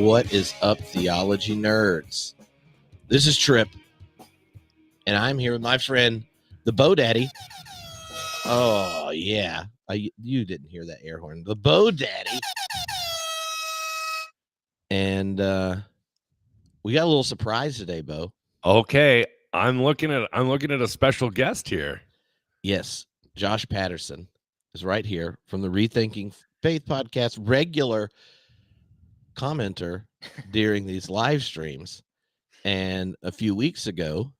What is up, theology nerds? This is Tripp, and I'm here with my friend, the Bo Daddy. Oh, yeah. You didn't hear that air horn. The Bo Daddy. And we got a little surprise today, Bo. Okay, I'm looking at a special guest here. Yes, Josh Patterson is right here from the Rethinking Faith podcast, regular commenter during these live streams. And a few weeks ago,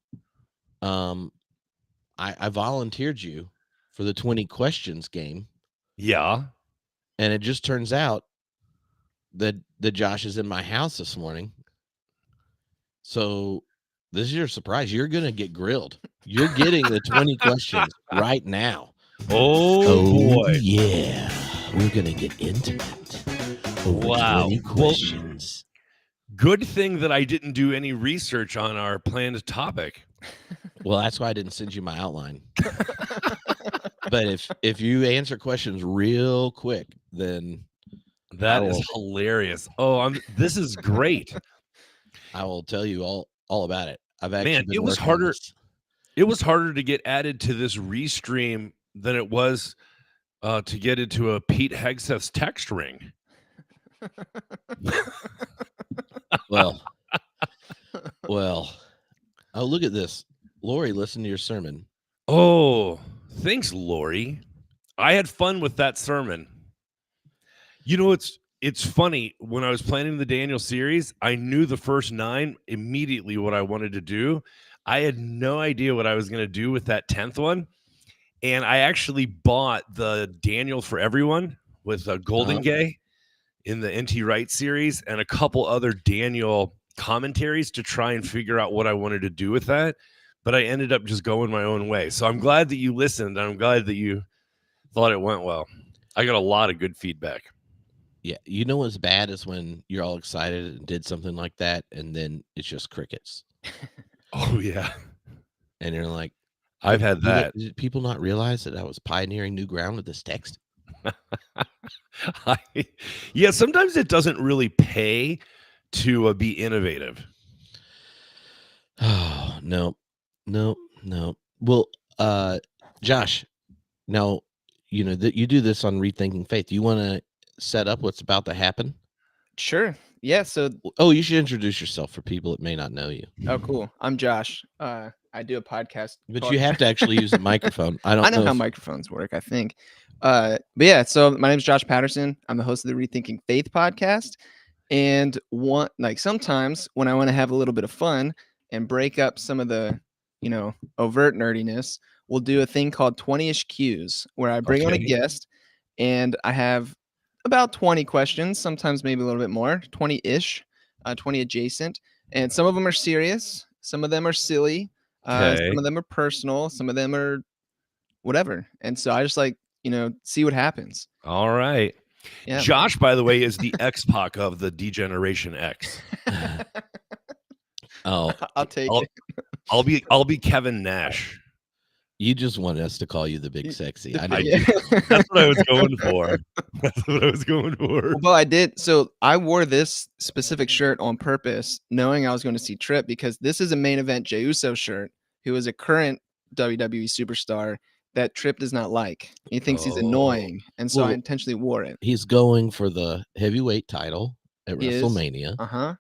I volunteered you for the 20 questions game. Yeah. And it just turns out that Josh is in my house this morning. So this is your surprise. You're going to get grilled. You're getting the 20 questions right now. Oh boy. Yeah. We're going to get intimate. Wow. 20 questions. Good thing that I didn't do any research on our planned topic. Well, that's why I didn't send you my outline. But if you answer questions real quick, then that is hilarious. Oh, this is great. I will tell you all about it. It was harder. It was harder to get added to this restream than it was to get into a Pete Hegseth's text ring. Well. Oh, look at this. Lori, listen to your sermon. Oh, thanks, Lori. I had fun with that sermon. You know, it's funny. When I was planning the Daniel series, I knew the first 9 immediately what I wanted to do. I had no idea what I was going to do with that 10th one. And I actually bought the Daniel for Everyone with Golden Gay in the N.T. Wright series and a couple other Daniel commentaries to try and figure out what I wanted to do with that. But I ended up just going my own way. So I'm glad that you listened. I'm glad that you thought it went well. I got a lot of good feedback. Yeah. You know what's bad is when you're all excited and did something like that, and then it's just crickets. Oh, yeah. And you're like, I've had that. Did people not realize that I was pioneering new ground with this text? Yeah, sometimes it doesn't really pay to be innovative. Oh, no. Well, Josh, now, you know that you do this on Rethinking Faith. Do you want to set up what's about to happen? Sure. Yeah. So, you should introduce yourself for people that may not know you. Oh, cool. I'm Josh. I do a podcast, but you have to actually use a microphone. I know how microphones work, I think. But yeah. So my name is Josh Patterson. I'm the host of the Rethinking Faith podcast. And sometimes when I want to have a little bit of fun and break up some of the, overt nerdiness, we'll do a thing called 20-ish Qs, where I bring on a guest and I have about 20 questions, sometimes maybe a little bit more, 20-ish, 20 adjacent. And some of them are serious. Some of them are silly. Some of them are personal. Some of them are whatever. And so I just see what happens. All right. Yeah. Josh, by the way, is the X-Pac of the Degeneration X. I'll take it. I'll be Kevin Nash. You just wanted us to call you the Big Sexy. I know. That's what I was going for. Well, I did. So I wore this specific shirt on purpose, knowing I was going to see Tripp, because this is a main event Jey Uso shirt, who is a current WWE superstar that Tripp does not like. He thinks he's annoying. And so I intentionally wore it. He's going for the heavyweight title at WrestleMania.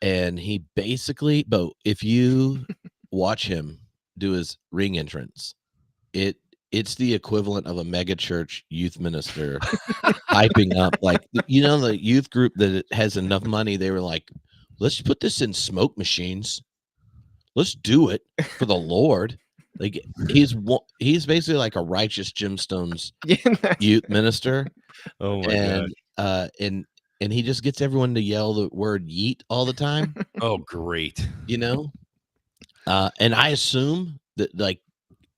And he basically, Bo, if you watch him do his ring entrance, it's the equivalent of a mega church youth minister hyping up, the youth group that has enough money. They were like, let's put this in smoke machines. Let's do it for the Lord. Like he's basically like a righteous gemstones youth minister. Oh my God. And he just gets everyone to yell the word yeet all the time. Oh, great. And I assume that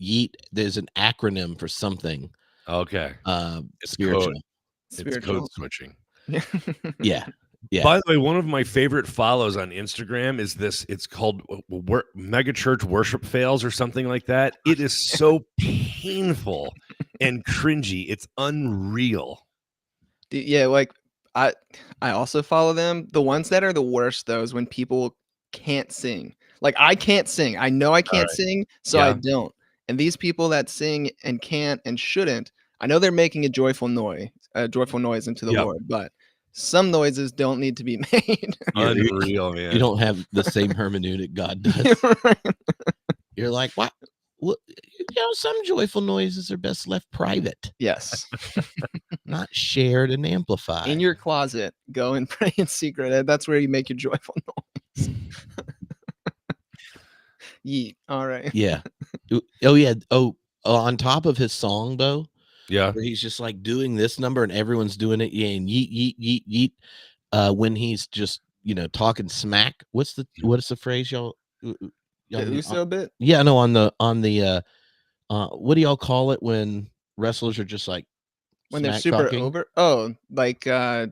yeet, there's an acronym for something. Okay. It's spiritual. It's code switching. Yeah. By the way, one of my favorite follows on Instagram is this. It's called Mega Church Worship Fails or something like that. It is so painful and cringy. It's unreal. Yeah, I also follow them. The ones that are the worst, though, is when people can't sing. Like, I can't sing. I know I can't sing, so I don't. And these people that sing and can't and shouldn't, I know they're making a joyful noise into the Lord, but some noises don't need to be made. Unreal, man. You don't have the same hermeneutic God does. You're like, what? Some joyful noises are best left private. Yes. Not shared and amplified. In your closet, go and pray in secret. That's where you make your joyful noise. Yeet. All right. Yeah. Oh, yeah. Oh, on top of his song, Bo. Yeah. Where he's just like doing this number and everyone's doing it. Yeah. And yeet, yeet, yeet, yeet. When he's just, talking smack. What is the phrase y'all? The Uso bit? Yeah. No, on the what do y'all call it when wrestlers are just like when they're super talking? Over? Oh, like I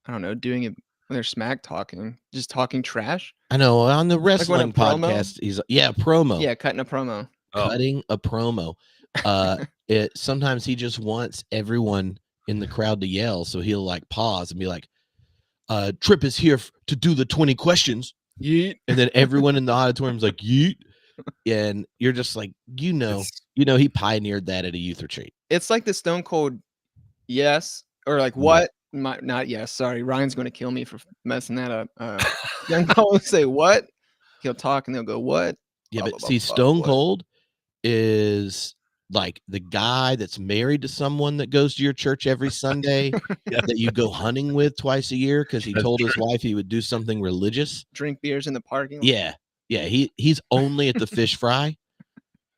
don't know, doing it when they're smack talking, just talking trash. I know on the wrestling podcast, he's promo. Yeah, cutting a promo. Cutting a promo. Sometimes he just wants everyone in the crowd to yell, so he'll like pause and be like, Tripp is here to do the 20 questions. Yeet. And then everyone in the auditorium's like, yeet. And you're just like, he pioneered that at a youth retreat. It's like the Stone Cold yes, or like what? Not yes. Sorry, Ryan's going to kill me for messing that up. Stone Cold will say what? He'll talk and they'll go what? Yeah, but see, Stone Cold is like the guy that's married to someone that goes to your church every Sunday that you go hunting with twice a year because he told his wife he would do something religious. Drink beers in the parking lot. Yeah. Yeah, he's only at the fish fry,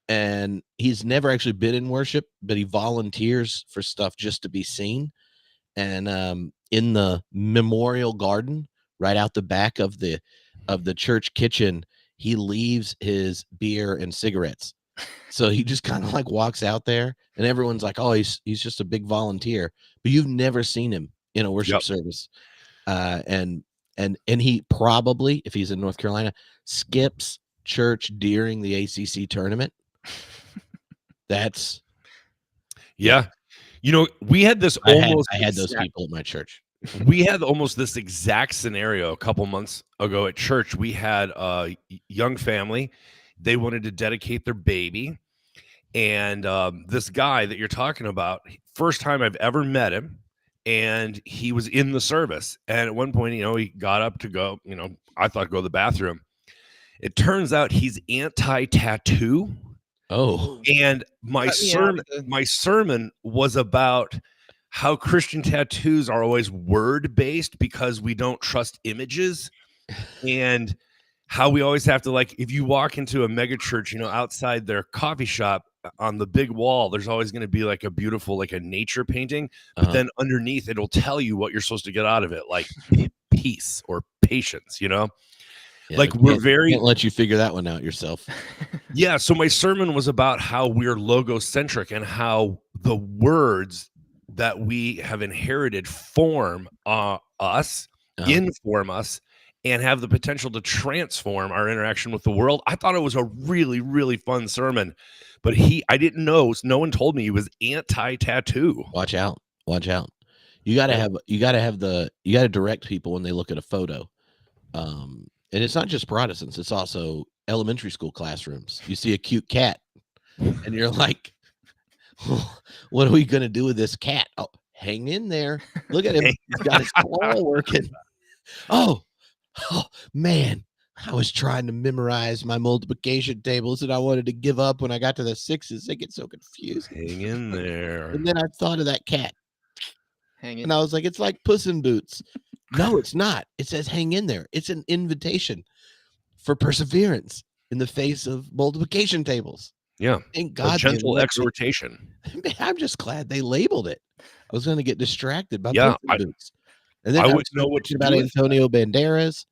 and he's never actually been in worship, but he volunteers for stuff just to be seen. And in the memorial garden, right out the back of the church kitchen, he leaves his beer and cigarettes. So he just kind of like walks out there, and everyone's like, "Oh, he's just a big volunteer," but you've never seen him in a worship service. And he probably, if he's in North Carolina, skips church during the ACC tournament. That's we had this I had those people at my church. We had almost this exact scenario a couple months ago at church. We had a young family. They wanted to dedicate their baby. And this guy that you're talking about, first time I've ever met him, and he was in the service. And at one point, he got up to go, I thought go to the bathroom. It turns out he's anti-tattoo. Oh. And my sermon was about how Christian tattoos are always word-based because we don't trust images, and how we always have to, like, if you walk into a mega church, outside their coffee shop on the big wall, there's always going to be like a beautiful, like a nature painting, but then underneath it'll tell you what you're supposed to get out of it, like peace or patience, Yeah, like can't let you figure that one out yourself. Yeah. So my sermon was about how we're logocentric and how the words that we have inherited form us, inform us, and have the potential to transform our interaction with the world. I thought it was a really, really fun sermon, but I didn't know. No one told me he was anti-tattoo. Watch out. You got to direct people when they look at a photo. And it's not just Protestants. It's also elementary school classrooms. You see a cute cat and you're like, what are we going to do with this cat? Oh, hang in there. Look at him. He's got his claw working. Oh, man. I was trying to memorize my multiplication tables and I wanted to give up when I got to the sixes. They get so confused. Hang in there. And then I thought of that cat. And I was like, it's like Puss in Boots. No, it's not. It says hang in there. It's an invitation for perseverance in the face of multiplication tables. Yeah. Thank God. A gentle exhortation. I'm just glad they labeled it. I was going to get distracted by Puss in Boots. And then I would know what about Antonio Banderas.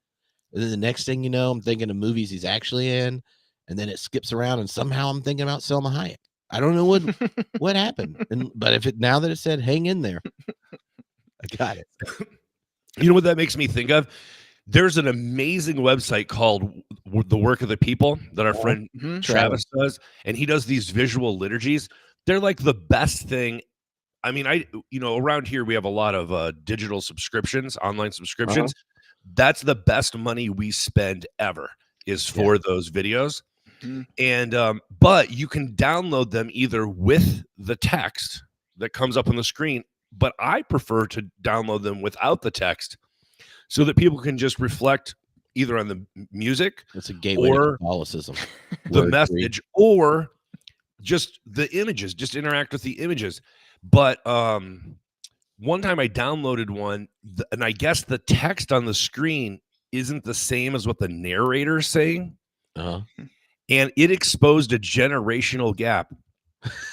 And then the next thing you know, I'm thinking of movies he's actually in. And then it skips around and somehow I'm thinking about Selma Hayek. I don't know what happened. But now that it said hang in there, I got it. You know what that makes me think of? There's an amazing website called The Work of the People that our friend Travis does. And he does these visual liturgies. They're like the best thing I mean, around here we have a lot of digital subscriptions, online subscriptions. That's the best money we spend ever is for those videos. And but you can download them either with the text that comes up on the screen, but I prefer to download them without the text so that people can just reflect either on the music, it's a gateway to Catholicism, the message, or just the images, just interact with the images. But one time I downloaded one, and I guess the text on the screen isn't the same as what the narrator is saying. And it exposed a generational gap.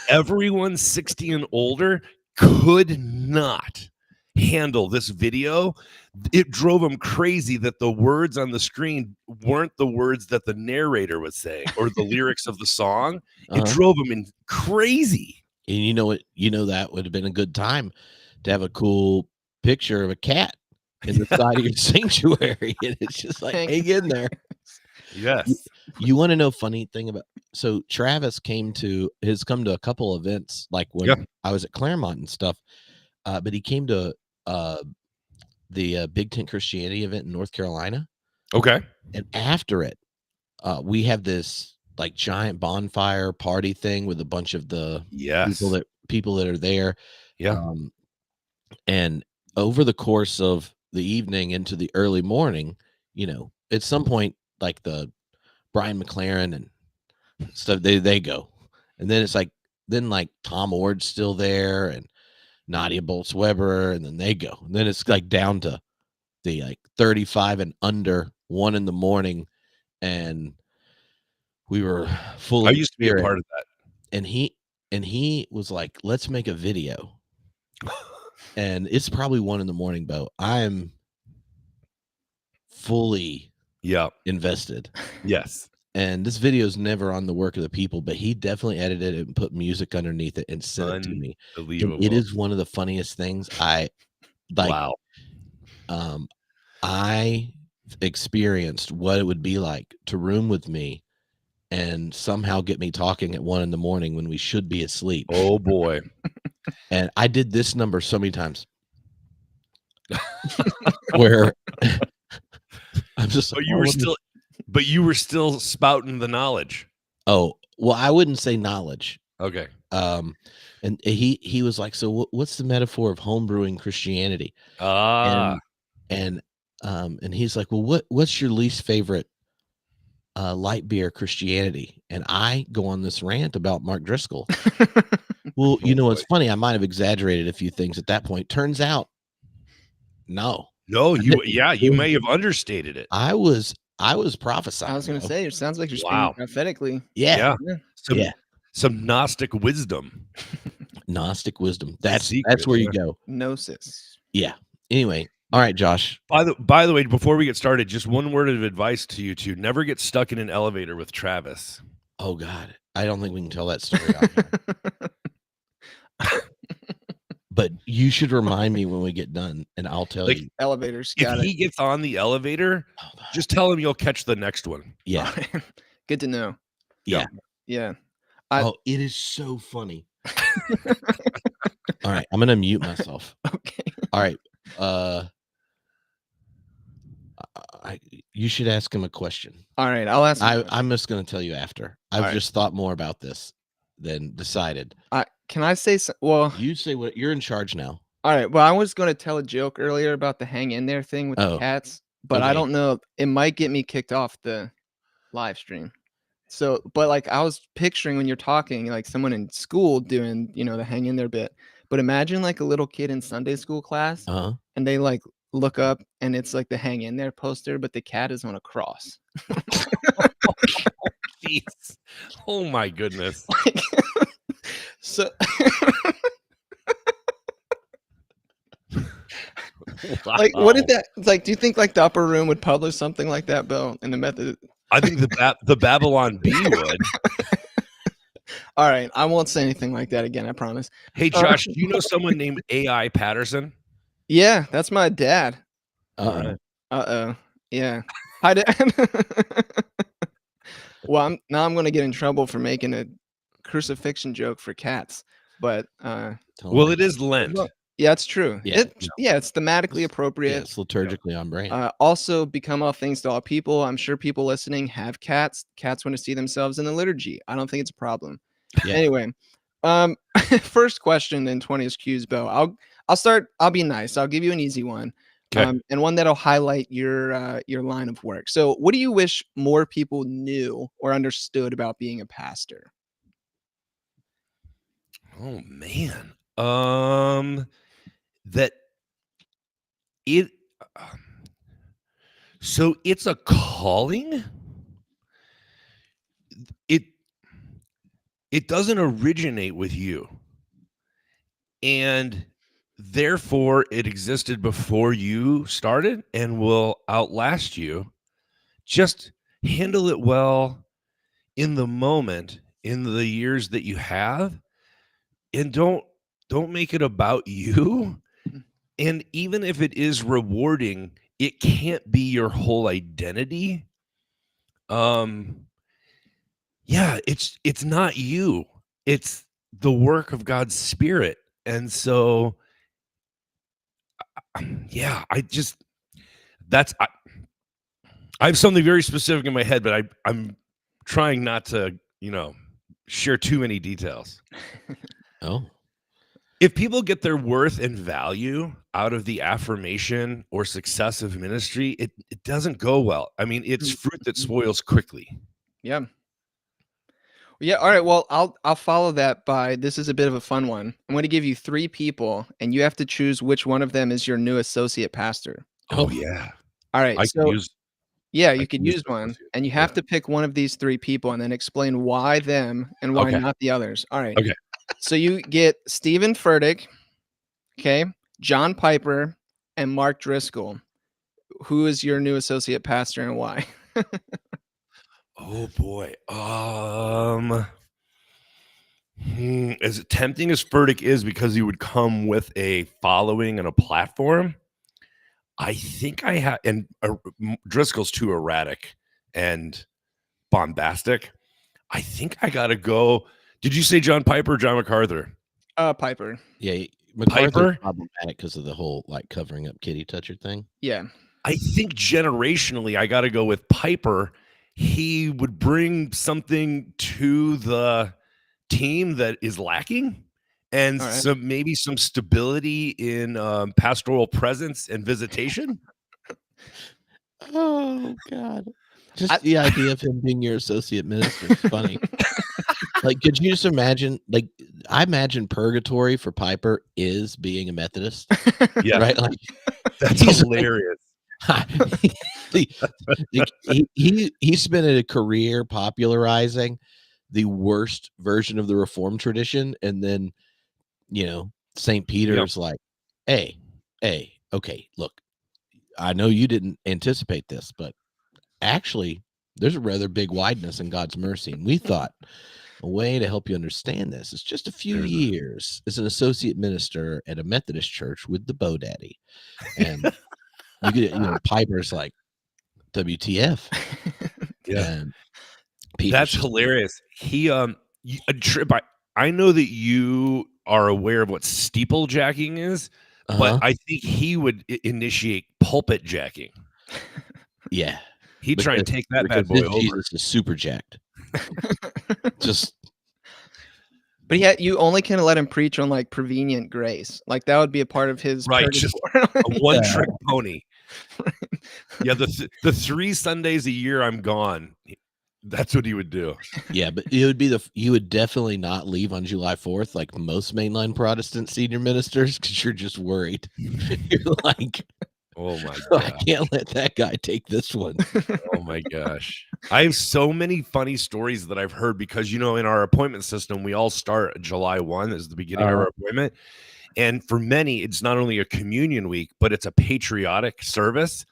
Everyone 60 and older could not handle this video. It drove them crazy that the words on the screen weren't the words that the narrator was saying or the lyrics of the song. It drove them crazy. And you know what? That would have been a good time to have a cool picture of a cat in the side of your sanctuary. And it's just like, hang in there. Yes. You want to know funny thing about, so Travis has come to a couple events, like when I was at Claremont and stuff, but he came to the Big Tent Christianity event in North Carolina. Okay. And after it, we have this like giant bonfire party thing with a bunch of the people that are there. And over the course of the evening into the early morning, at some point, like the Brian McLaren and stuff, they go, and then it's like Tom Ord's still there and Nadia Boltz-Weber, and then they go, and then it's like down to the like 35 and under 1 a.m, and we were fully. I used to be a part of that, and he was like, "Let's make a video," and it's probably 1 a.m, Bo. I'm fully invested. Yes. And this video is never on the work of the people, but he definitely edited it and put music underneath it and sent it to me. It is one of the funniest things. I experienced what it would be like to room with me and somehow get me talking at 1 a.m. when we should be asleep. Oh boy. And I did this number so many times where I'm just like, you were still spouting the knowledge. Oh, well, I wouldn't say knowledge. Okay. And he was like, so what's the metaphor of homebrewing Christianity? And he's like, well, what's your least favorite light beer Christianity? And I go on this rant about Mark Driscoll. Well, it's funny. I might have exaggerated a few things at that point. Turns out, no, you may have understated it. I was prophesying. I was going to say, it sounds like you're speaking prophetically. Yeah. Some Gnostic wisdom. Gnostic wisdom. That's where you go. Gnosis. Yeah. Anyway. All right, Josh. By the way, before we get started, just one word of advice to you two. Never get stuck in an elevator with Travis. Oh, God. I don't think we can tell that story out here. But you should remind me when we get done, and I'll tell you. Elevators. If he gets on the elevator, just tell him you'll catch the next one. Yeah. Good to know. Yeah. Yeah. It is so funny. All right. I'm going to mute myself. Okay. All right. You should ask him a question. All right. I'll ask him. I'm just going to tell you after. I've just thought more about this than decided. Can I say well, you say what you're in charge now. All right. Well, I was going to tell a joke earlier about the hang in there thing with the cats, but I don't know. It might get me kicked off the live stream. So, but like I was picturing when you're talking, like someone in school doing, the hang in there bit. But imagine like a little kid in Sunday school class, and they like look up and it's like the hang in there poster, but the cat is on a cross. Jeez. Oh my goodness. So like what did that like, do you think like the upper room would publish something like that, Bill, in the method? I think the Babylon Bee would. All right, I won't say anything like that again, I promise. Hey Josh, do you know someone named AI Patterson? Yeah, that's my dad. Yeah. Hi, Dad. Well, I'm going to get in trouble for making a crucifixion joke for cats. But well, it is Lent. Yeah, it's true. Yeah, it's thematically appropriate. Yeah, it's liturgically on brand. Also, become all things to all people. I'm sure people listening have cats. Cats want to see themselves in the liturgy. I don't think it's a problem. Yeah. Anyway, first question in 20's Q's, Bo. I'll start. I'll be nice. I'll give you an easy one. Okay. And one that'll highlight your line of work. So, what do you wish more people knew or understood about being a pastor? Oh man, that it. So it's a calling. It doesn't originate with you, and therefore it existed before you started and will outlast you. Just handle it well in the moment, in the years that you have, and don't make it about you. And even if it is rewarding, it can't be your whole identity. Yeah, it's not you. It's the work of God's Spirit. And so yeah, I have something very specific in my head, but I'm trying not to, share too many details. Oh. If people get their worth and value out of the affirmation or success of ministry, it doesn't go well. I mean, it's fruit that spoils quickly. Yeah. Yeah. All right. Well, I'll follow that by, this is a bit of a fun one. I'm going to give you 3 people, and you have to choose which one of them is your new associate pastor. Oh yeah. All right. You can use one, and you have to pick one of these 3 people and then explain why them and why not the others. All right. Okay. So you get Stephen Furtick, okay, John Piper, and Mark Driscoll. Who is your new associate pastor and why? Oh boy. As tempting as Furtick is, because he would come with a following and a platform, I think I have, and Driscoll's too erratic and bombastic. I think I got to go. Did you say John Piper or John MacArthur? Piper. Yeah, MacArthur problematic because of the whole covering up kitty toucher thing. Yeah. I think generationally, I got to go with Piper. He would bring something to the team that is lacking, and maybe some stability in pastoral presence and visitation. Oh God. Just the idea of him being your associate minister is funny. Could you just imagine? I imagine purgatory for Piper is being a Methodist. Yeah, right. That's hilarious. He spent a career popularizing the worst version of the Reformed tradition, and then St. Peter's hey, okay, look, I know you didn't anticipate this, but actually there's a rather big wideness in God's mercy, and we thought a way to help you understand this is just a few years as an associate minister at a Methodist church with the Bo Daddy. And you get Piper's like, WTF. Yeah, that's hilarious. He Tripp, I know that you are aware of what steeplejacking is, but I think he would initiate pulpit jacking. Yeah. He'd try and take that bad boy over. Jesus is super jacked. But yeah, you only can let him preach on prevenient grace. That would be a part of his just a one-trick pony. Yeah, the 3 Sundays a year I'm gone. That's what he would do. Yeah, but it would be you would definitely not leave on July 4th like most mainline Protestant senior ministers, because you're just worried. You're like, oh my God, I can't let that guy take this one. Oh my gosh. I have so many funny stories that I've heard, because in our appointment system, we all start July 1 as the beginning of our appointment. And for many, it's not only a communion week, but it's a patriotic service.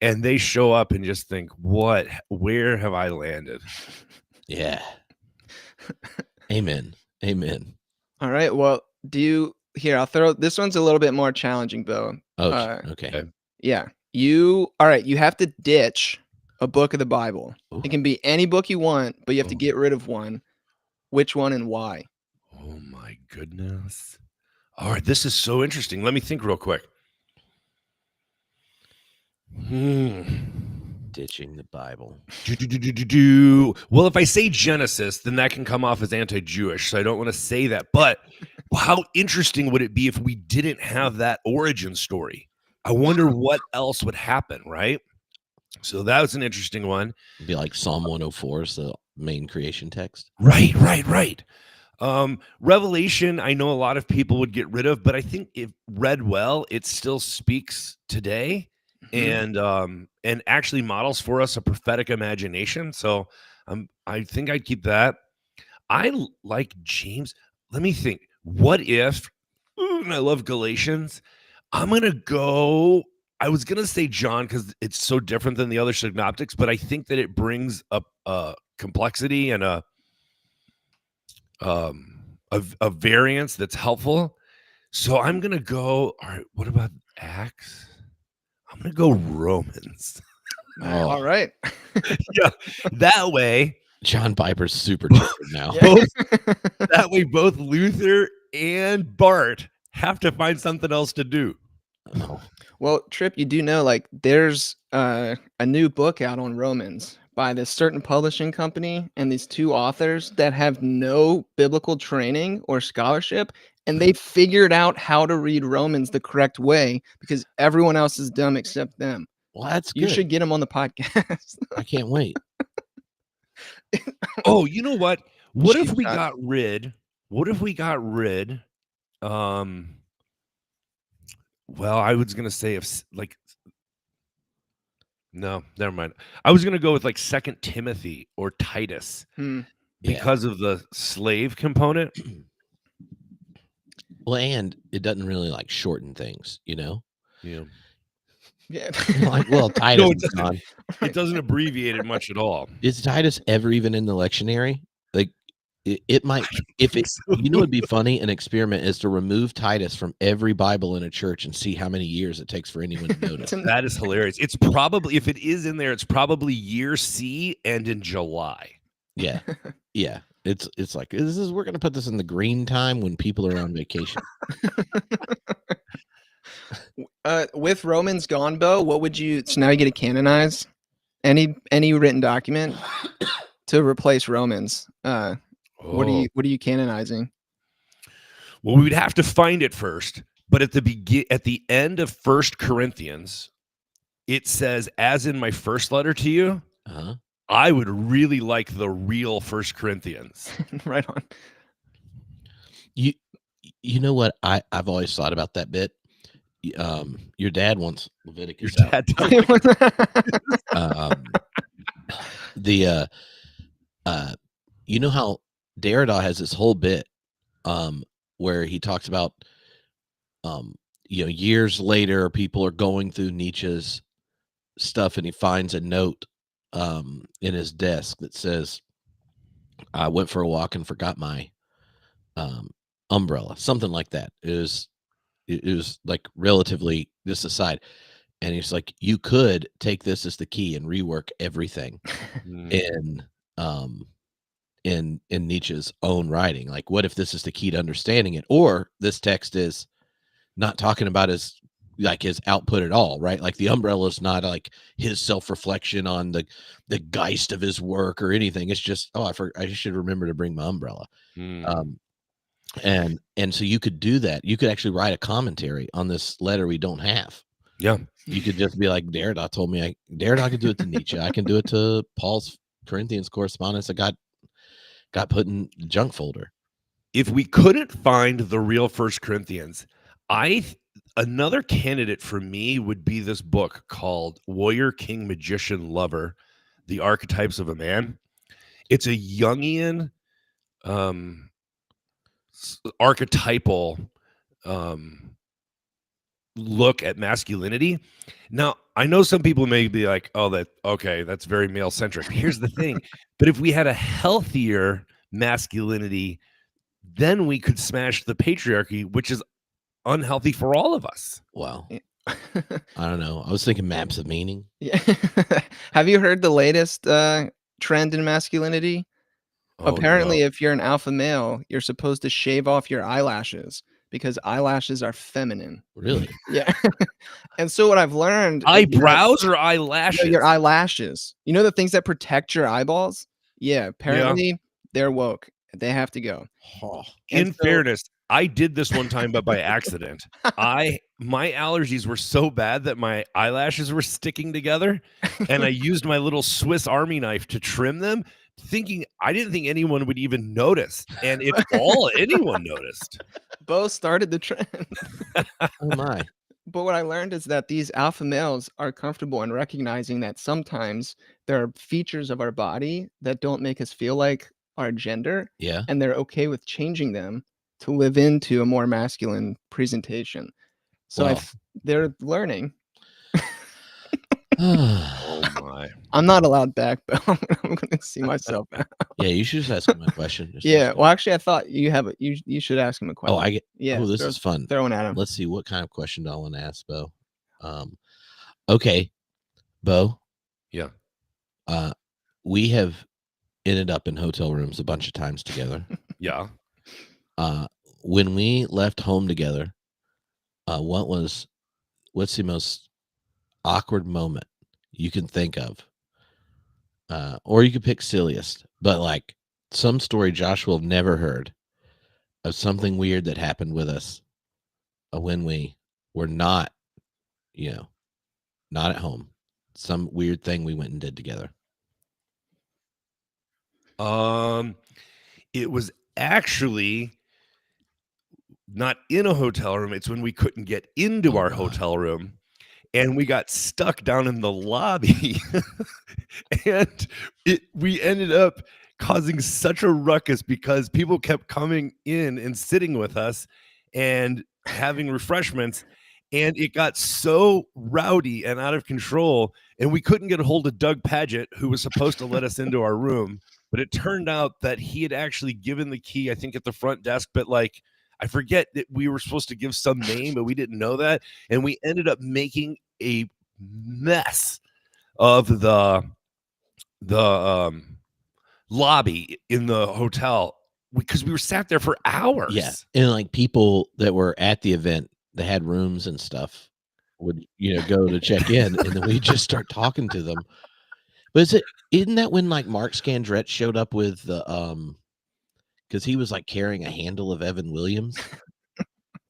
And they show up and just think, where have I landed? Yeah. Amen. All right. Well, I'll throw, this one's a little bit more challenging, Bo. Oh, okay. Yeah. You have to ditch a book of the Bible. Ooh. It can be any book you want, but you have to get rid of one. Which one and why? Oh my goodness. All right, this is so interesting. Let me think real quick. Ditching the Bible. Well, if I say Genesis, then that can come off as anti-Jewish, so I don't want to say that. But how interesting would it be if we didn't have that origin story? I wonder what else would happen, right? So that was an interesting one. It'd be like Psalm 104 is the main creation text. Right. Revelation, I know a lot of people would get rid of, but I think if read well, it still speaks today and actually models for us a prophetic imagination. So I think I'd keep that. I like James. Let me think. What if, and I love Galatians. I'm going to go, I was going to say John because it's so different than the other synoptics, but I think that it brings up complexity and a variance that's helpful. So I'm going to go, all right, what about Acts? I'm going to go Romans. All right. Yeah, that way. John Piper's super tired now. That way both Luther and Bart have to find something else to do. Oh. Well, Tripp, you do know, like, there's a new book out on Romans by this certain publishing company and these two authors that have no biblical training or scholarship, and they figured out how to read Romans the correct way because everyone else is dumb except them. Well, that's good. You should get them on the podcast. I can't wait. Oh, you know what? What if we got rid? Well, I was gonna say no, never mind. I was gonna go with like 2 Timothy or Titus because of the slave component. Well, and it doesn't really like shorten things, you know? Yeah. Yeah. Like, well, Titus. No, it doesn't abbreviate it much at all. Is Titus ever even in the lectionary? Like, it might. If it, so. You know, it'd be funny. An experiment is to remove Titus from every Bible in a church and see how many years it takes for anyone to notice. That is hilarious. It's probably, if it is in there, it's probably year C and in July. Yeah, yeah. It's like we're gonna put this in the green time when people are on vacation. With Romans gone, Bo, what would you? So now you get to canonize any written document to replace Romans. What are you canonizing? Well, we would have to find it first, but at the end of 1 Corinthians, it says, "As in my first letter to you." I would really like the real 1 Corinthians. Right on. You know what I've always thought about that bit. Your dad wants Leviticus. Your dad you know how Derrida has this whole bit where he talks about years later people are going through Nietzsche's stuff and he finds a note in his desk that says, "I went for a walk and forgot my umbrella," something like that. It was like relatively this aside, and he's like, "You could take this as the key and rework everything in Nietzsche's own writing. Like, what if this is the key to understanding it? Or this text is not talking about his output at all, right? Like the umbrella is not like his self-reflection on the geist of his work or anything. It's just, I should remember to bring my umbrella." And so you could do that. You could actually write a commentary on this letter we don't have. Yeah. You could just be like, Derrida told me Derrida could do it to Nietzsche. I can do it to Paul's Corinthians correspondence that got put in the junk folder. If we couldn't find the real 1 Corinthians, another candidate for me would be this book called Warrior, King, Magician, Lover, The Archetypes of a Man. It's a Jungian archetypal look at masculinity. Now, I know some people may be like, that's very male centric. Here's the thing. But if we had a healthier masculinity, then we could smash the patriarchy, which is unhealthy for all of us. Wow. I don't know. I was thinking maps of meaning. Yeah. Have you heard the latest trend in masculinity? Apparently, if you're an alpha male, you're supposed to shave off your eyelashes because eyelashes are feminine. Really? Yeah. And so what I've learned eyebrows or eyelashes? No, your eyelashes. You know the things that protect your eyeballs? Yeah, apparently they're woke. They have to go. Oh. In fairness, I did this one time, but by accident. My allergies were so bad that my eyelashes were sticking together, and I used my little Swiss Army knife to trim them, I didn't think anyone would even notice. And if anyone noticed. Bo started the trend. Oh my. But what I learned is that these alpha males are comfortable in recognizing that sometimes there are features of our body that don't make us feel like our gender. Yeah. And they're okay with changing them to live into a more masculine presentation. So they're learning. Oh my. I'm not allowed back, but I'm going to see myself out. Yeah, you should just ask him a question. Well, actually, I thought you should ask him a question. This is fun. Throwing at him. Let's see, what kind of question do I want to ask Bo? Okay, Bo. Yeah. We have ended up in hotel rooms a bunch of times together. Yeah. When we left home together, what's the most awkward moment you can think of? Or you could pick silliest, but like some story Josh will have never heard of something weird that happened with us when we were not at home. Some weird thing we went and did together. It was actually not in a hotel room. It's when we couldn't get into our hotel room, and we got stuck down in the lobby, and we ended up causing such a ruckus because people kept coming in and sitting with us and having refreshments, and it got so rowdy and out of control, and we couldn't get a hold of Doug Paget, who was supposed to let us into our room. But it turned out that he had actually given the key, I think, at the front desk. But like, I forget that we were supposed to give some name, but we didn't know that. And we ended up making a mess of the lobby in the hotel because we were sat there for hours. Yeah. And like people that were at the event that had rooms and stuff would, go to check in, and then we just start talking to them. But isn't that when like Mark Scandrett showed up with the because he was like carrying a handle of Evan Williams,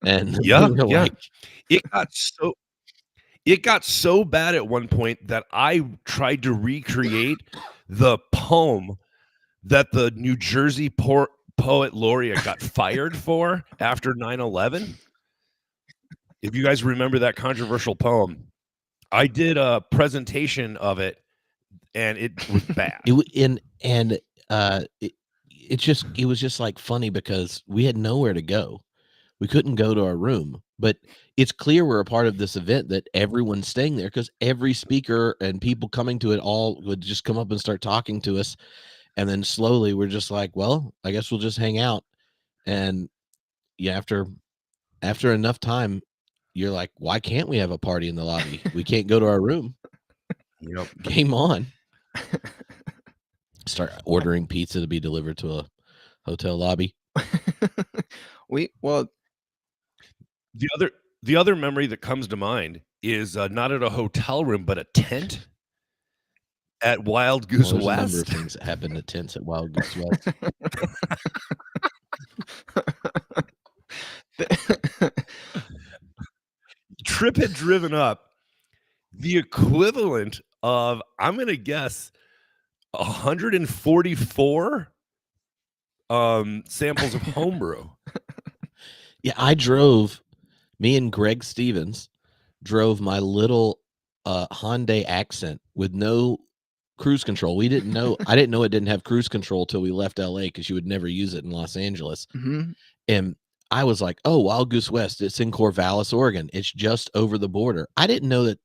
and like, it got so bad at one point that I tried to recreate the poem that the New Jersey poet laureate got fired for after 9/11. If you guys remember that controversial poem, I did a presentation of it. And it was bad. It was just like funny because we had nowhere to go. We couldn't go to our room, but it's clear we're a part of this event that everyone's staying there because every speaker and people coming to it all would just come up and start talking to us. And then slowly we're just like, well, I guess we'll just hang out. And after enough time, you're like, why can't we have a party in the lobby? We can't go to our room. Game on. Start ordering pizza to be delivered to a hotel lobby. The other memory that comes to mind is not at a hotel room, but a tent at Wild Goose West. A number of things that happened at tents at Wild Goose West. Tripp had driven up the equivalent of, I'm going to guess, 144 samples of homebrew. Yeah, me and Greg Stevens drove my little Hyundai Accent with no cruise control. I didn't know it didn't have cruise control till we left LA because you would never use it in Los Angeles. Mm-hmm. And I was like, oh, Wild Goose West, it's in Corvallis, Oregon. It's just over the border. I didn't know that,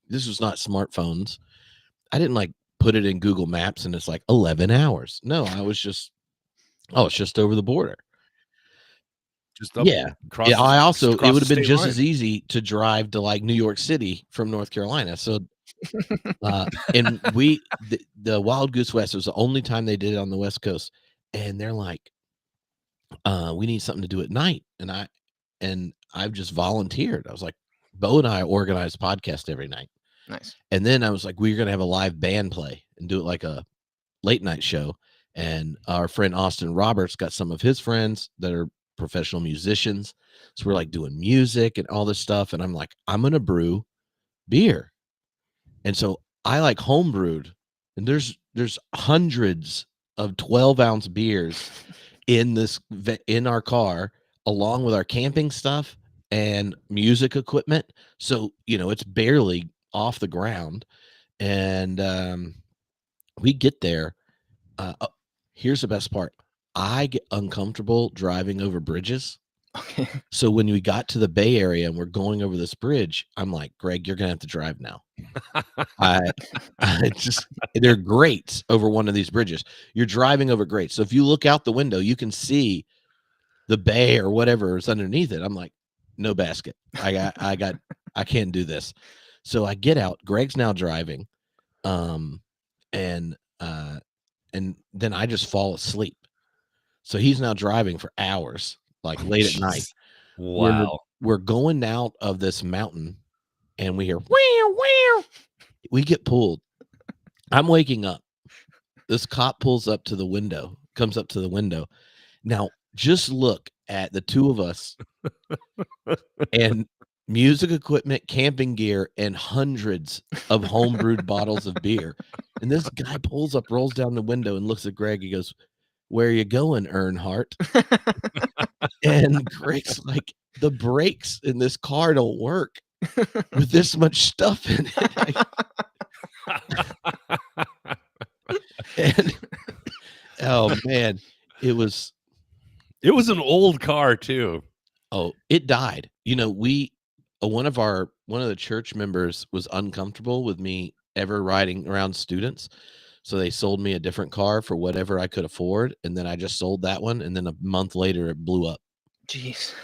this was not smartphones. I didn't put it in Google Maps and it's like 11 hours. No, I was just, it's just over the border. just up. Yeah. I also, it would have been just as easy to drive to like New York City from North Carolina. So, and the Wild Goose West was the only time they did it on the West Coast. And they're like, we need something to do at night. And I've just volunteered. I was like, Bo and I organize a podcast every night. Nice. And then I was like, we're going to have a live band play and do it like a late night show. And our friend Austin Roberts got some of his friends that are professional musicians. So we're like doing music and all this stuff. And I'm like, I'm going to brew beer. And so I like home brewed, and there's hundreds of 12-ounce beers in our car, along with our camping stuff and music equipment. So, it's barely off the ground. And we get there. Here's the best part. I get uncomfortable driving over bridges. Okay. So when we got to the Bay Area and we're going over this bridge, I'm like, Greg, you're gonna have to drive now. They're grates over one of these bridges. You're driving over grates. So if you look out the window, you can see the bay or whatever is underneath it. I'm like, no basket. I can't do this. So I get out. Greg's now driving, and then I just fall asleep. So he's now driving for hours, like late at night. Wow. We're going out of this mountain, and we hear, wow, wow. We get pulled. I'm waking up. This cop comes up to the window. Now, just look at the two of us and music equipment, camping gear, and hundreds of homebrewed bottles of beer. And this guy pulls up, rolls down the window, and looks at Greg. He goes, "Where are you going, Earnhardt?" And Greg's like, "The brakes in this car don't work with this much stuff in it." And oh man, it was an old car too. Oh, it died. One of the church members was uncomfortable with me ever riding around students. So they sold me a different car for whatever I could afford. And then I just sold that one. And then a month later, it blew up. Jeez.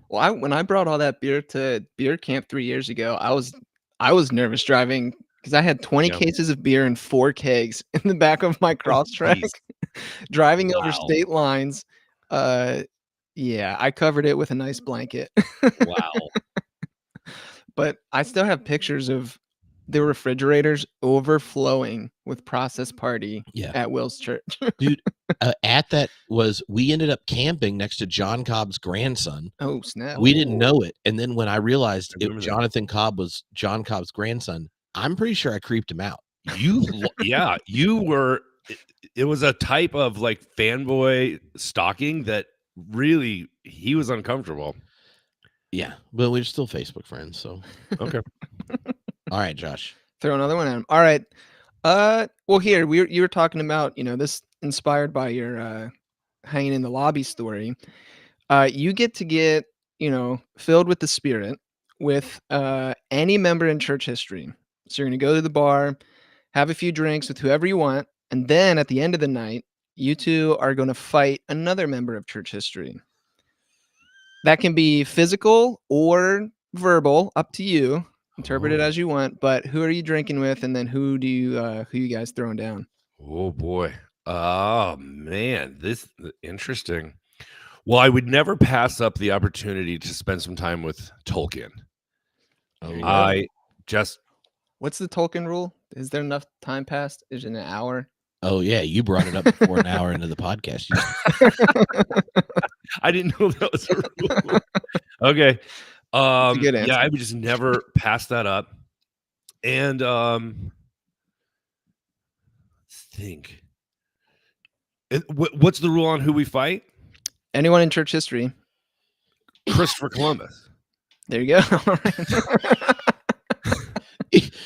Well, when I brought all that beer to beer camp 3 years ago, I was nervous driving because I had 20 cases of beer and 4 kegs in the back of my Crosstrack, driving over state lines. Yeah, I covered it with a nice blanket. Wow. But I still have pictures of the refrigerators overflowing with processed party at Will's church. Dude, we ended up camping next to John Cobb's grandson. Oh, snap. We didn't know it. And then when I realized Jonathan Cobb was John Cobb's grandson, I'm pretty sure I creeped him out. You were. It was a type of like fanboy stalking that really he was uncomfortable. Yeah, but we're still Facebook friends, so okay. All right, Josh. Throw another one at him. All right. Well, here you were talking about, this inspired by your hanging in the lobby story. You get to get, filled with the Spirit with any member in church history. So you're going to go to the bar, have a few drinks with whoever you want, and then at the end of the night, you two are going to fight another member of church history. That can be physical or verbal, up to you. Interpret it as you want. But who are you drinking with, and then who you guys throwing down? Oh boy! Oh man, this is interesting. Well, I would never pass up the opportunity to spend some time with Tolkien. What's the Tolkien rule? Is there enough time passed? Is it an hour? Oh yeah, you brought it up before an hour into the podcast. I didn't know that was a rule. Okay. Good answer. Yeah, I would just never pass that up. And let's think. What's the rule on who we fight? Anyone in church history. Christopher Columbus. There you go.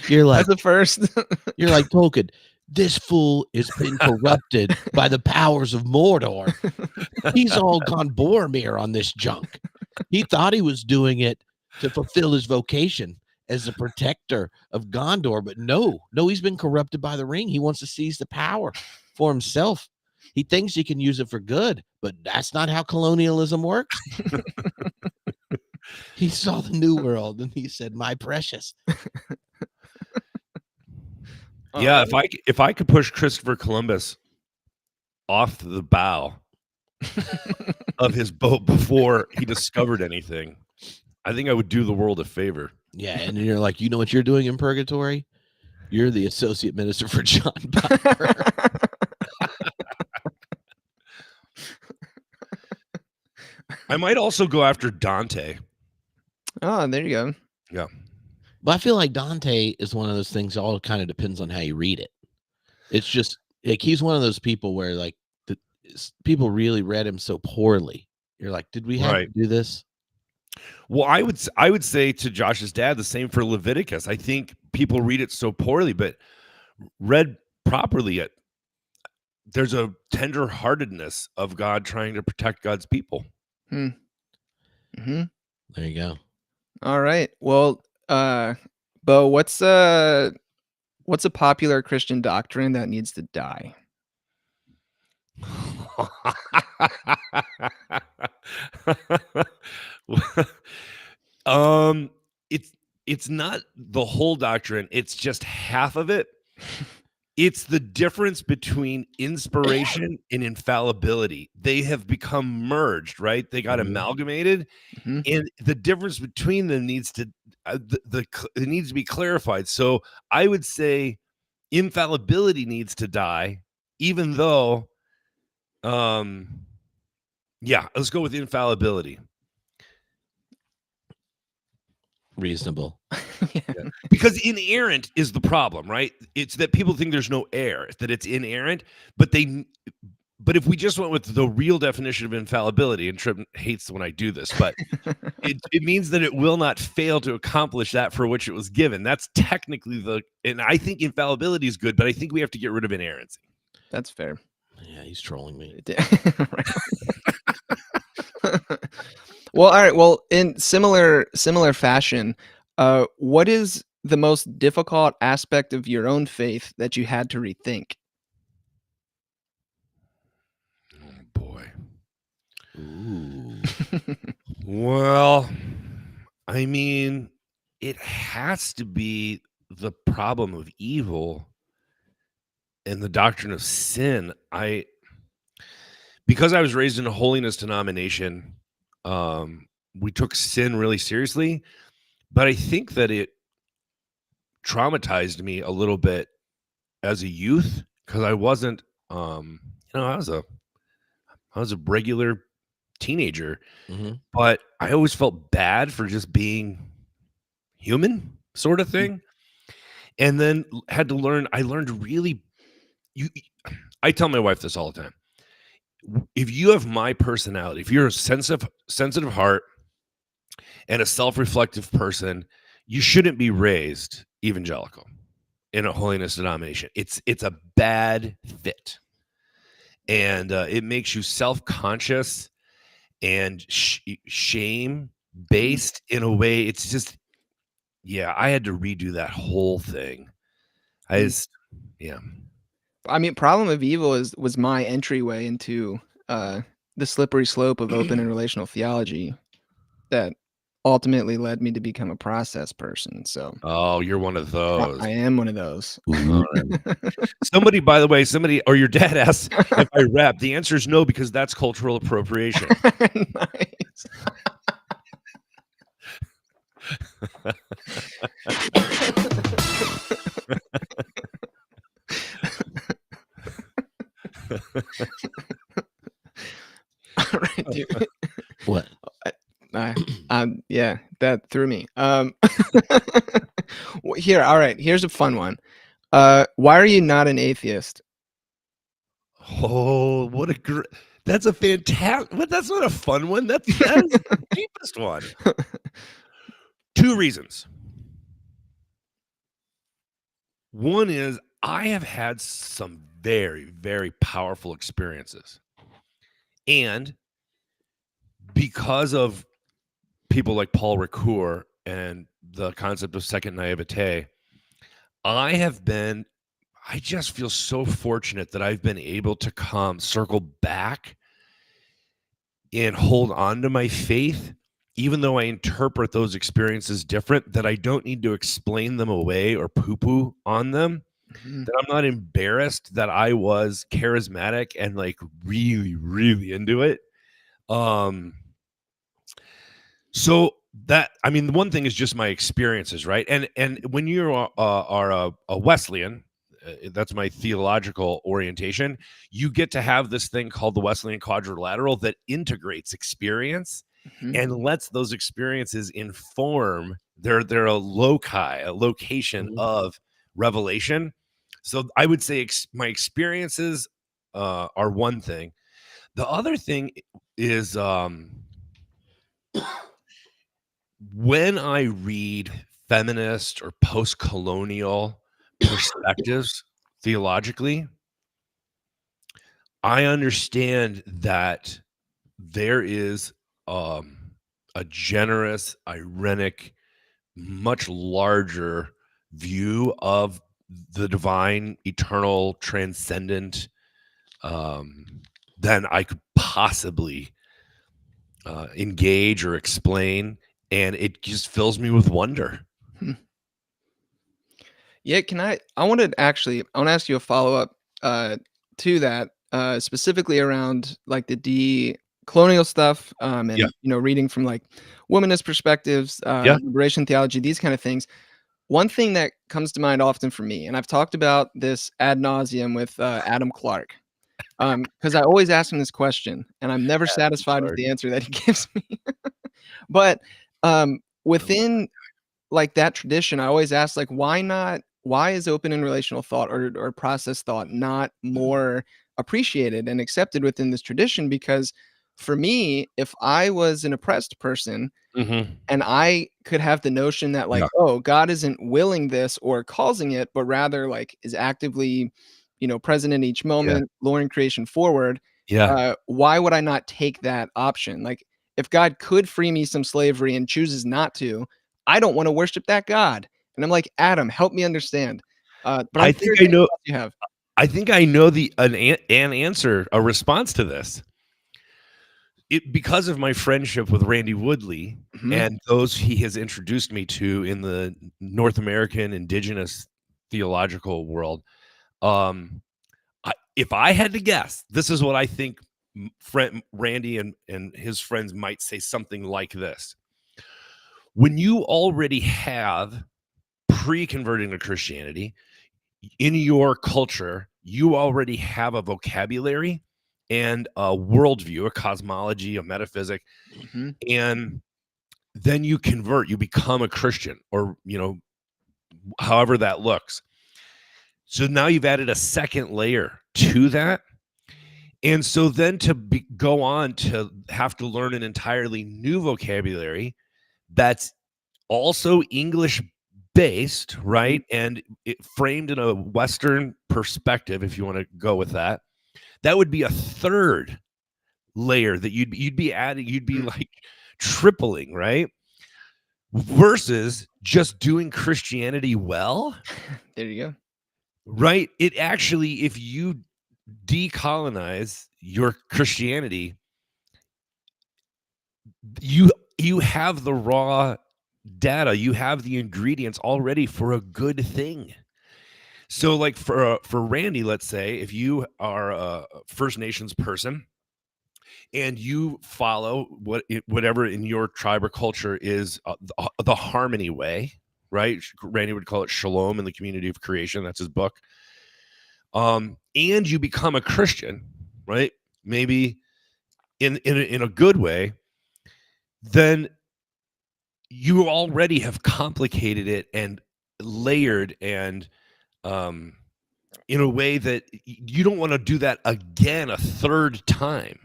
You're like that's the first. You're like, Tolkien, this fool has been corrupted by the powers of Mordor. He's all gone Boromir on this junk. He thought he was doing it to fulfill his vocation as a protector of Gondor, but no, he's been corrupted by the ring. He wants to seize the power for himself. He thinks he can use it for good, but that's not how colonialism works. He saw the New World and he said, "My precious." Yeah, if I could push Christopher Columbus off the bow of his boat before he discovered anything, I think I would do the world a favor. Yeah, and you're like, you know what you're doing in purgatory? You're the associate minister for John Piper. I might also go after Dante. Oh, there you go. Yeah. But I feel like Dante is one of those things, all kind of depends on how you read it. It's just like he's one of those people where like people really read him so poorly. You're like, did we have to do this? Well, I would say to Josh's dad the same for Leviticus. I think people read it so poorly, but read properly, there's a tender-heartedness of God trying to protect God's people. Mm-hmm. There you go. All right. Well, Bo, what's a popular Christian doctrine that needs to die? It's not the whole doctrine, it's just half of it. It's the difference between inspiration and infallibility. They have become merged, right? They got amalgamated, and the difference between them needs to it needs to be clarified. So I would say infallibility needs to die, even though yeah, let's go with infallibility. Reasonable. Yeah. Because inerrant is the problem, right? It's that people think there's no error, that it's inerrant, but if we just went with the real definition of infallibility, and Tripp hates when I do this, but it means that it will not fail to accomplish that for which it was given. That's technically and I think infallibility is good, but I think we have to get rid of inerrancy. That's fair. Yeah, he's trolling me. Well, all right. Well, in similar fashion, what is the most difficult aspect of your own faith that you had to rethink? Oh boy. Ooh. Well, I mean, it has to be the problem of evil and the doctrine of sin. Because I was raised in a holiness denomination, we took sin really seriously, but I think that it traumatized me a little bit as a youth because I wasn't, I was a regular teenager, but I always felt bad for just being human, sort of thing. And then had to learn. I learned really. I tell my wife this all the time. If you have my personality, if you're a sensitive heart and a self-reflective person, you shouldn't be raised evangelical in a holiness denomination. It's a bad fit, and it makes you self-conscious and shame based in a way. It's just, I had to redo that whole thing. I mean, problem of evil was my entryway into the slippery slope of open and relational theology that ultimately led me to become a process person. So, oh, you're one of those. I am one of those. Somebody, by the way, or your dad asked if I rap. The answer is no, because that's cultural appropriation. Nice. All right, dude. What? Yeah, that threw me. Here, all right. Here's a fun one. Why are you not an atheist? Oh, what a great! That's a fantastic. That's not a fun one. That's the deepest one. 2 reasons. One is I have had some very, very powerful experiences, and because of people like Paul Ricoeur and the concept of second naivete, I have been I just feel so fortunate that I've been able to circle back and hold on to my faith, even though I interpret those experiences different, that I don't need to explain them away or poo-poo on them, that I'm not embarrassed that I was charismatic and like really, really into it. So that, I mean, the one thing is just my experiences, right? And when you are a Wesleyan, that's my theological orientation, you get to have this thing called the Wesleyan quadrilateral that integrates experience and lets those experiences inform they're a location of revelation. So I would say my experiences are one thing. The other thing is when I read feminist or post-colonial perspectives theologically, I understand that there is a generous, ironic, much larger view of the divine, eternal, transcendent than I could possibly engage or explain, and it just fills me with wonder. Yeah, I want to ask you a follow-up to that, specifically around like the decolonial stuff, and reading from like womanist perspectives, liberation theology, these kind of things. One thing that comes to mind often for me, and I've talked about this ad nauseum with Adam Clark, because I always ask him this question, and I'm never satisfied with the answer that he gives me. But within like that tradition, I always ask, like, why is open and relational thought or process thought not more appreciated and accepted within this tradition? Because for me, if I was an oppressed person and I could have the notion that like, oh, God isn't willing this or causing it, but rather like is actively, present in each moment, luring creation forward. Why would I not take that option? Like, if God could free me some slavery and chooses not to, I don't want to worship that God. And I'm like, Adam, help me understand. But I think I know. You have. I think I know an answer, a response to this. Because of my friendship with Randy Woodley and those he has introduced me to in the North American indigenous theological world, if I had to guess, this is what I think. Randy and his friends might say something like this: when you already have pre-converting to Christianity in your culture, you already have a vocabulary and a worldview, a cosmology, a metaphysic, and then you convert, you become a Christian, or however that looks. So now you've added a second layer to that. And so then go on to have to learn an entirely new vocabulary that's also English based, right? And it framed in a Western perspective, if you want to go with that, that would be a third layer that you'd be adding, you'd be like tripling, right? Versus just doing Christianity well. There you go. Right? It actually, if you decolonize your Christianity, you have the raw data, you have the ingredients already for a good thing. So like for Randy, let's say if you are a First Nations person and you follow whatever in your tribe or culture is the harmony way, right? Randy would call it shalom in the community of creation. That's his book. And you become a Christian, right? Maybe in a good way, then you already have complicated it and layered and in a way that you don't want to do that again a third time.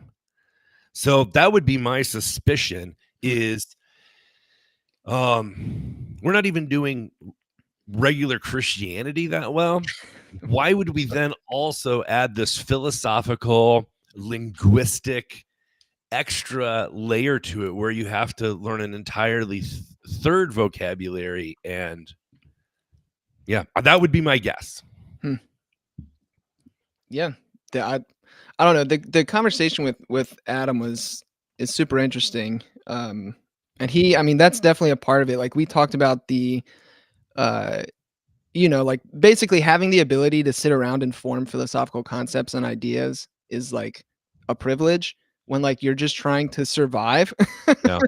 So that would be my suspicion is we're not even doing regular Christianity that well. Why would we then also add this philosophical, linguistic extra layer to it where you have to learn an entirely third vocabulary? And yeah, that would be my guess. Yeah. I don't know. The conversation with Adam is super interesting. And that's definitely a part of it. Like we talked about the like basically having the ability to sit around and form philosophical concepts and ideas is like a privilege when like you're just trying to survive. Yeah.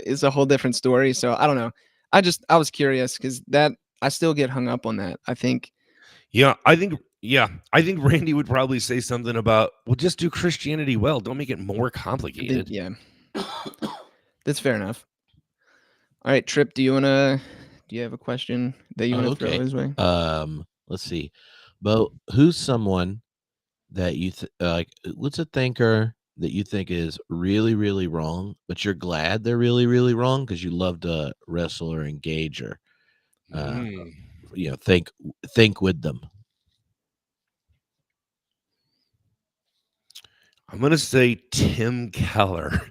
Is a whole different story. So I don't know. I was curious because that I still get hung up on that. I think I think Randy would probably say something about, well, just do Christianity well. Don't make it more complicated. Yeah. That's fair enough. All right, Tripp, do you have a question that you want to throw his way? Let's see. Bo, who's someone that you like, what's a thinker that you think is really, really wrong, but you're glad they're really, really wrong because you love to wrestle or engage or think with them? I'm gonna say Tim Keller.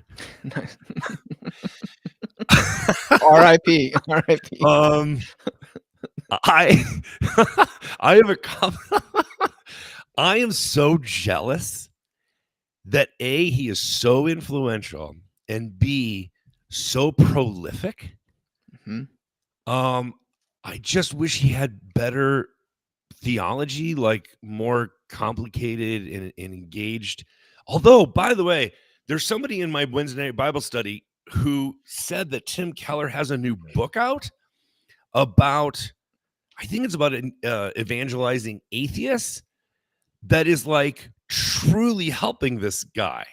R.I.P. R.I.P. I have I am so jealous that A, he is so influential, and B, so prolific. Mm-hmm. I just wish he had better theology, like more complicated and engaged. Although, by the way, there's somebody in my Wednesday night Bible study who said that Tim Keller has a new book out about, I think it's about evangelizing atheists, that is like truly helping this guy.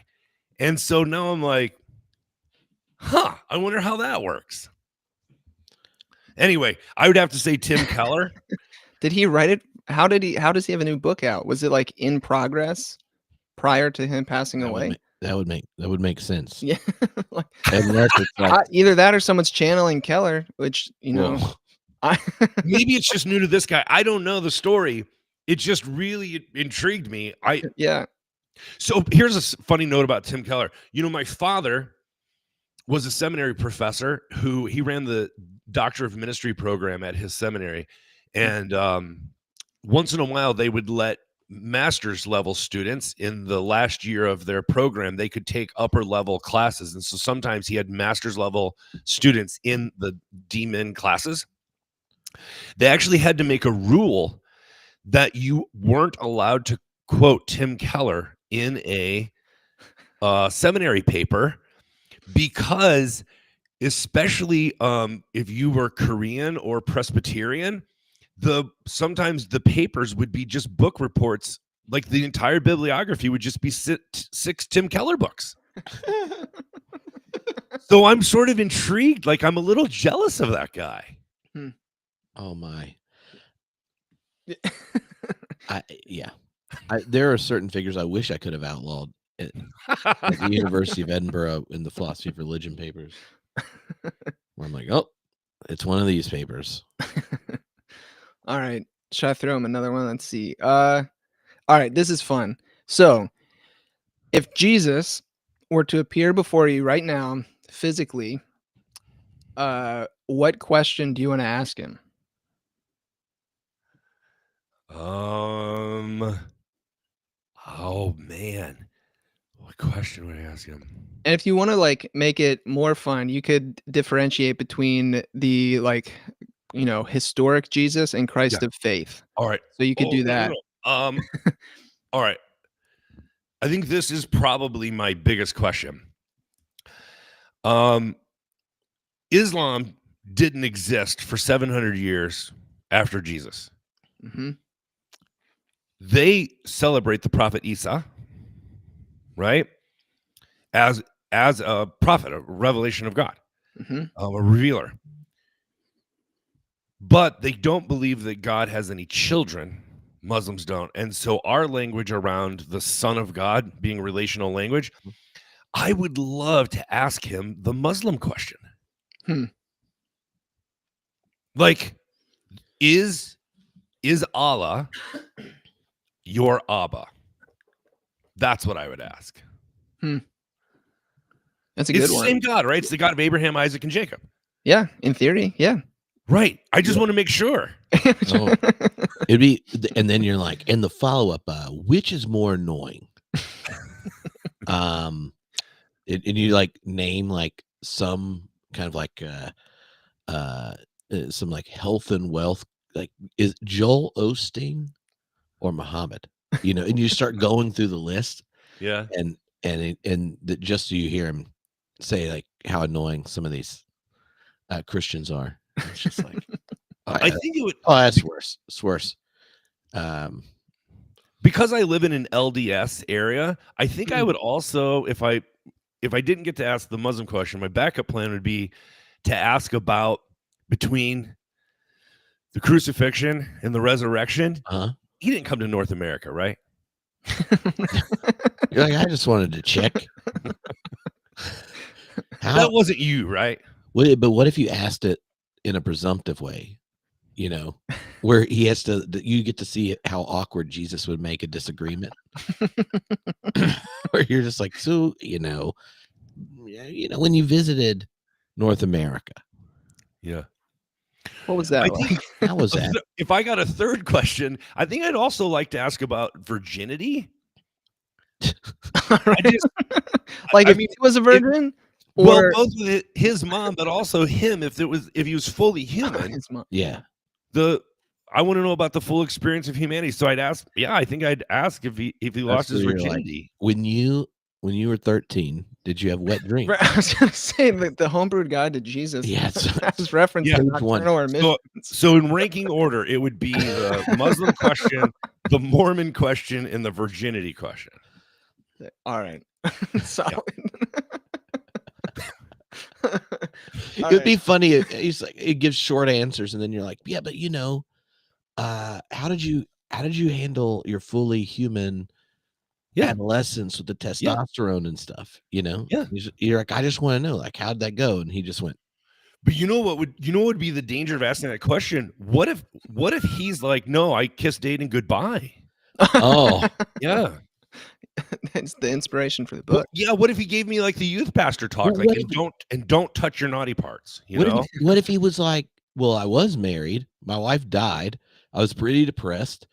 And so now I'm like, I wonder how that works. Anyway, I would have to say Tim Keller. Did he write it? How does he have a new book out? Was it like in progress prior to him passing away? That would make sense. Yeah. Like, either that or someone's channeling Keller, which, maybe it's just new to this guy. I don't know the story. It just really intrigued me. Yeah. So here's a funny note about Tim Keller. My father was a seminary professor who he ran the Doctor of Ministry program at his seminary. And once in a while, they would let master's level students in the last year of their program, they could take upper level classes. And so sometimes he had master's level students in the D-Min classes. They actually had to make a rule that you weren't allowed to quote Tim Keller in a seminary paper, because especially if you were Korean or Presbyterian, sometimes the papers would be just book reports. Like the entire bibliography would just be 6 Tim Keller books. So I'm sort of intrigued. Like I'm a little jealous of that guy. Oh my. There are certain figures I wish I could have outlawed at the University of Edinburgh in the philosophy of religion papers. Where I'm like, oh, it's one of these papers. All right. Should I throw him another one? Let's see. All right. This is fun. So if Jesus were to appear before you right now, physically, what question do you want to ask him? Oh man. What question would I ask him? And if you want to like make it more fun, you could differentiate between the historic Jesus and Christ of faith. All right. So you could do that. All right. I think this is probably my biggest question. Islam didn't exist for 700 years after Jesus. Mm-hmm. They celebrate the prophet Isa, right? As a prophet, a revelation of God, a revealer. But they don't believe that God has any children. Muslims don't. And so our language around the Son of God being relational language, I would love to ask him the Muslim question. Like, is Allah your Abba? That's what I would ask. That's a good one. It's the same God, right? It's the God of Abraham, Isaac, and Jacob. Yeah, in theory, yeah. Right. I just want to make sure. Oh, it'd be, and then you're like, and the follow up, which is more annoying? And you like name like some kind of like some like health and wealth, like is Joel Osteen or Muhammad? You know, and you start going through the list. Yeah. And just so you hear him say like how annoying some of these Christians are. It's just like, I think it would. Oh, that's worse. It's worse. Because I live in an LDS area, I think I would also, if I didn't get to ask the Muslim question, my backup plan would be to ask about between the crucifixion and the resurrection. He didn't come to North America, right? You're like, I just wanted to check. That wasn't you, right? But what if you asked it in a presumptive way? You know, where he has to, you get to see how awkward Jesus would make a disagreement. Where you're just like, so, you know, when you visited North America. Yeah. What was that? How was that? If I got a third question, I think I'd also like to ask about virginity. If he was a virgin? Well, both his mom, but also him, if he was fully human. His mom. Yeah. I want to know about the full experience of humanity. So I'd ask, I think I'd ask if he lost his virginity. Like, when you were 13, did you have wet dreams? I was gonna say the homebrewed guide to Jesus. Yeah, that's reference to nocturnal emissions. So in ranking order, it would be the Muslim question, the Mormon question, and the virginity question. All right. Solid. It'd be funny if he's like, it gives short answers, and then you're like, yeah, but you know, how did you handle your fully human adolescence with the testosterone and stuff? You know, you're like, I just want to know, like, how'd that go? And he just went. But you know what would be the danger of asking that question? What if he's like, no, I kissed dating goodbye? Oh, yeah. That's the inspiration for the book. What if he gave me like the youth pastor talk, like, don't touch your naughty parts? What if he was like, well, I was married, my wife died, I was pretty depressed,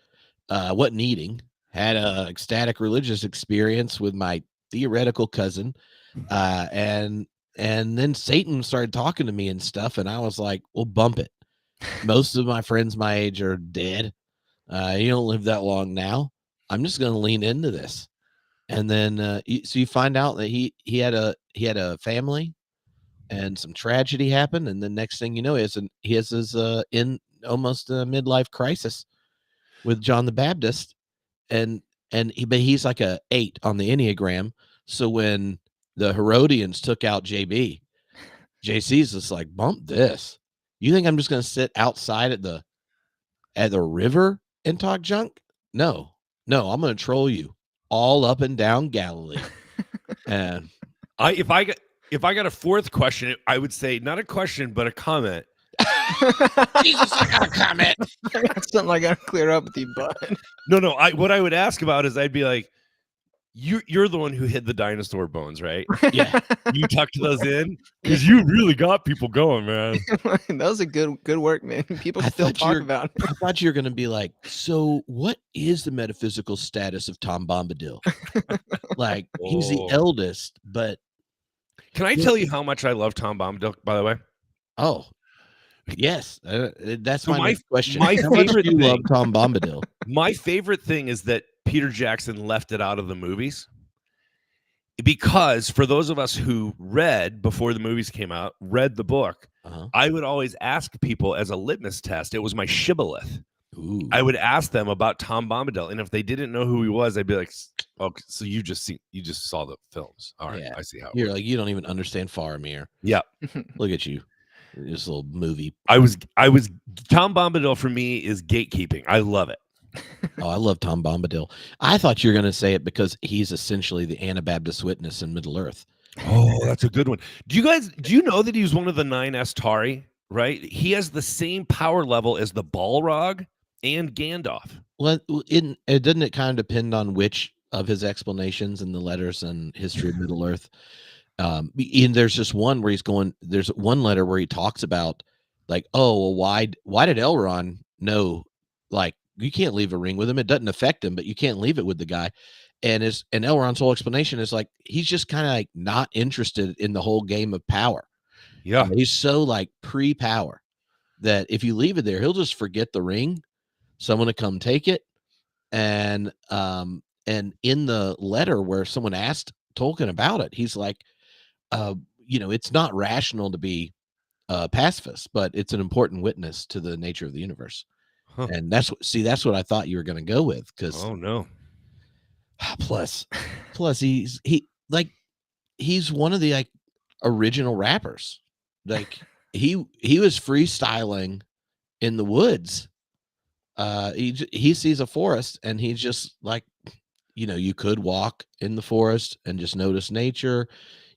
wasn't eating, had a ecstatic religious experience with my theoretical cousin, and then Satan started talking to me and stuff, and I was like, well, bump it. Most of my friends my age are dead. You don't live that long now. I'm just going to lean into this. And then, so you find out that he had a family, and some tragedy happened, and the next thing you know, he has his in almost a midlife crisis with John the Baptist, but he's like a 8 on the Enneagram. So when the Herodians took out JC's just like, bump this. You think I'm just going to sit outside at the river and talk junk? No, I'm going to troll you all up and down Galilee. And if I got a fourth question, I would say not a question, but a comment. Jesus, I got a comment. That's something I got to clear up with you, bud. No. What I would ask about is I'd be like, you're the one who hid the dinosaur bones, right? Yeah. You tucked those in because you really got people going, man. That was a good work, man. People still talk about it. I thought you were going to be like, so what is the metaphysical status of Tom Bombadil? Like, he's the eldest, but. Can I tell you how much I love Tom Bombadil, by the way? Oh, yes. That's my next question. My favorite thing, love Tom Bombadil. My favorite thing is that Peter Jackson left it out of the movies, because for those of us who read before the movies came out, read the book, I would always ask people as a litmus test. It was my shibboleth. Ooh. I would ask them about Tom Bombadil, and if they didn't know who he was, I'd be like, "Okay, so you just saw the films. All right, I see how you're like, you don't even understand Faramir." Yeah, look at you, this little movie. I was Tom Bombadil for me is gatekeeping. I love it. Oh, I love Tom Bombadil. I thought you were going to say it because he's essentially the Anabaptist witness in Middle Earth. Oh, that's a good one. Do you know that he was one of the 9 Astari? Right, he has the same power level as the Balrog and Gandalf. Well, didn't it kind of depend on which of his explanations in the letters and history of Middle Earth? And there's just one where there's one letter where he talks about like, oh, well, why did Elrond know, like, you can't leave a ring with him. It doesn't affect him, but you can't leave it with the guy. And Elrond's whole explanation is like, he's just kind of like not interested in the whole game of power. Yeah. He's so like pre-power that if you leave it there, he'll just forget the ring, someone to come take it. And in the letter where someone asked Tolkien about it, he's like, it's not rational to be pacifist, but it's an important witness to the nature of the universe. Huh. And that's what I thought you were going to go with. Because plus he's one of the like original rappers. Like he was freestyling in the woods. He sees a forest and he's just like, you could walk in the forest and just notice nature.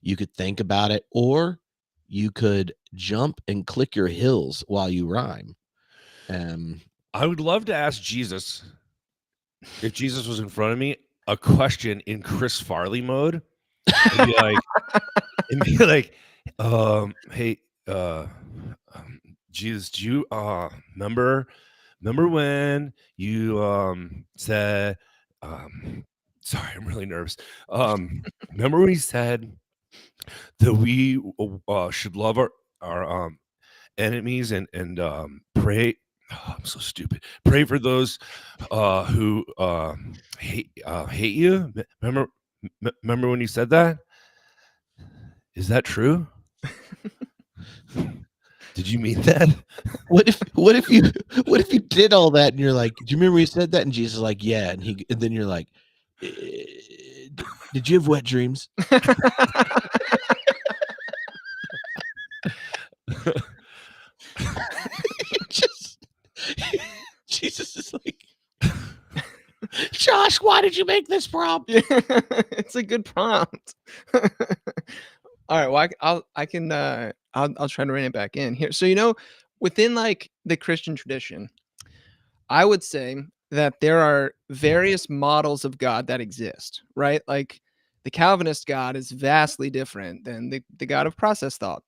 You could think about it, or you could jump and click your heels while you rhyme. I would love to ask Jesus, if Jesus was in front of me, a question in Chris Farley mode, and be like, hey, Jesus, do you remember when you said, sorry, I'm really nervous. Remember when he said that we should love our enemies and pray. Oh, I'm so stupid. Pray for those who hate you. Remember when you said that? Is that true? Did you mean that? What if you did all that and you're like, do you remember you said that? And Jesus is like, yeah. And then you're like, did you have wet dreams? Jesus is like, Josh, why did you make this prompt? It's a good prompt. All right, well, I'll try to rein it back in here. So, within like the Christian tradition, I would say that there are various models of God that exist, right? Like the Calvinist God is vastly different than the God of process thought,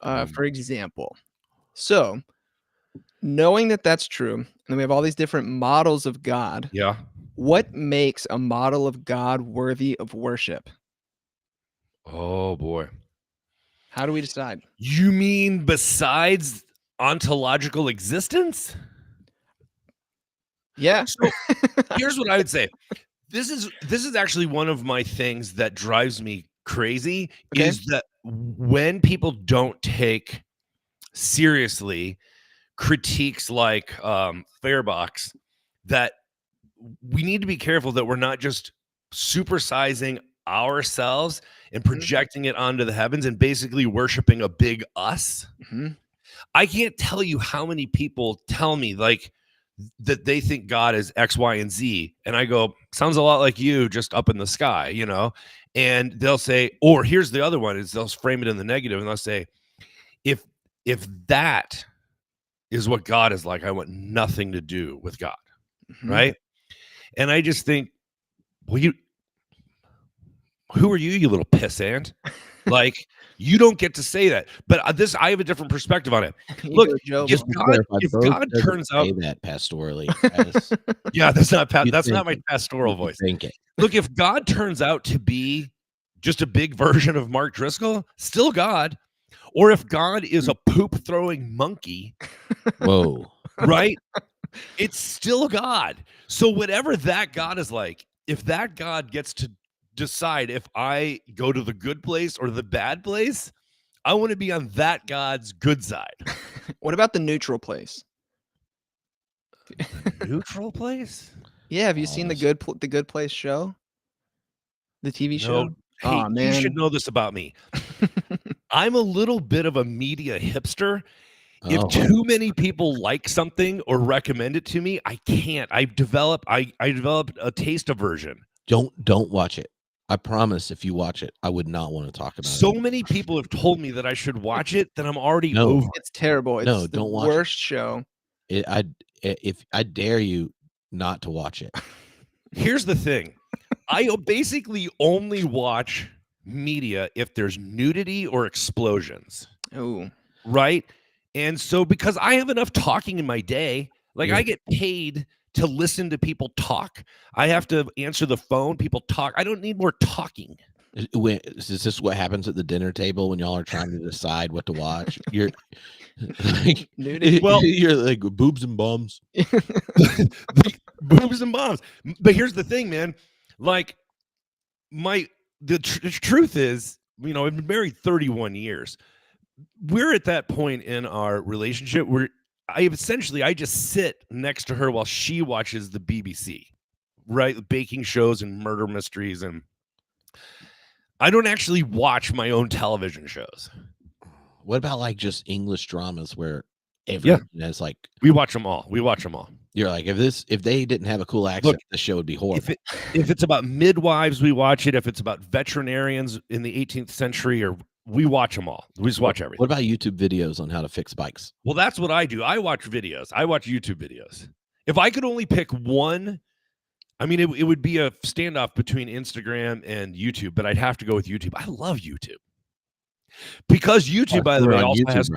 for example. So, knowing that that's true, and we have all these different models of God. Yeah. What makes a model of God worthy of worship? Oh boy. How do we decide? You mean besides ontological existence? Yeah. So here's what I would say. This is actually one of my things that drives me crazy, is that when people don't take seriously critiques like Fairbox, that we need to be careful that we're not just supersizing ourselves and projecting it onto the heavens and basically worshiping a big us. I can't tell you how many people tell me like that they think God is X, Y, and Z. And I go, sounds a lot like you, just up in the sky, and they'll say, or here's the other one, is they'll frame it in the negative and they'll say, if that is what God is like, I want nothing to do with God. Right. And I just think, well, who are you, you little pissant? Like, you don't get to say that. But I have a different perspective on it. Look, if God turns out that pastorally, yeah, that's not my pastoral voice. Look, if God turns out to be just a big version of Mark Driscoll, still God. Or if God is a poop throwing monkey, whoa, right? It's still God. So whatever that God is like, if that God gets to decide if I go to the good place or the bad place, I want to be on that God's good side. What about the neutral place? The neutral place? Yeah, have you seen the Good Place show? The TV show? Hey, man. You should know this about me. I'm a little bit of a media hipster. If too many people like something or recommend it to me, I can't. I developed a taste aversion. Don't watch it. I promise if you watch it, I would not want to talk about it. So many people have told me that I should watch it that I'm already over. It's terrible. It's don't watch worst show. If I dare you not to watch it. Here's the thing. I basically only watch media if there's nudity or explosions. Oh. Right? And so because I have enough talking in my day, like I get paid to listen to people talk. I have to answer the phone. People talk. I don't need more talking. Is this what happens at the dinner table when y'all are trying to decide what to watch? You're like, you're like boobs and bums. Boobs and bombs. But here's the thing, man. Like the truth is, you know, I've been married 31 years. We're at that point in our relationship where I just sit next to her while she watches the BBC, right? Baking shows and murder mysteries. And I don't actually watch my own television shows. What about like just English dramas where everyone is like, we watch them all. You're like, if they didn't have a cool accent, the show would be horrible. If it's about midwives, we watch it. If it's about veterinarians in the 18th century, or we watch them all. We just watch everything. What about YouTube videos on how to fix bikes? Well, that's what I do. I watch videos. I watch YouTube videos. If I could only pick one, I mean, it would be a standoff between Instagram and YouTube, but I'd have to go with YouTube. I love YouTube. Because YouTube, by the way, also has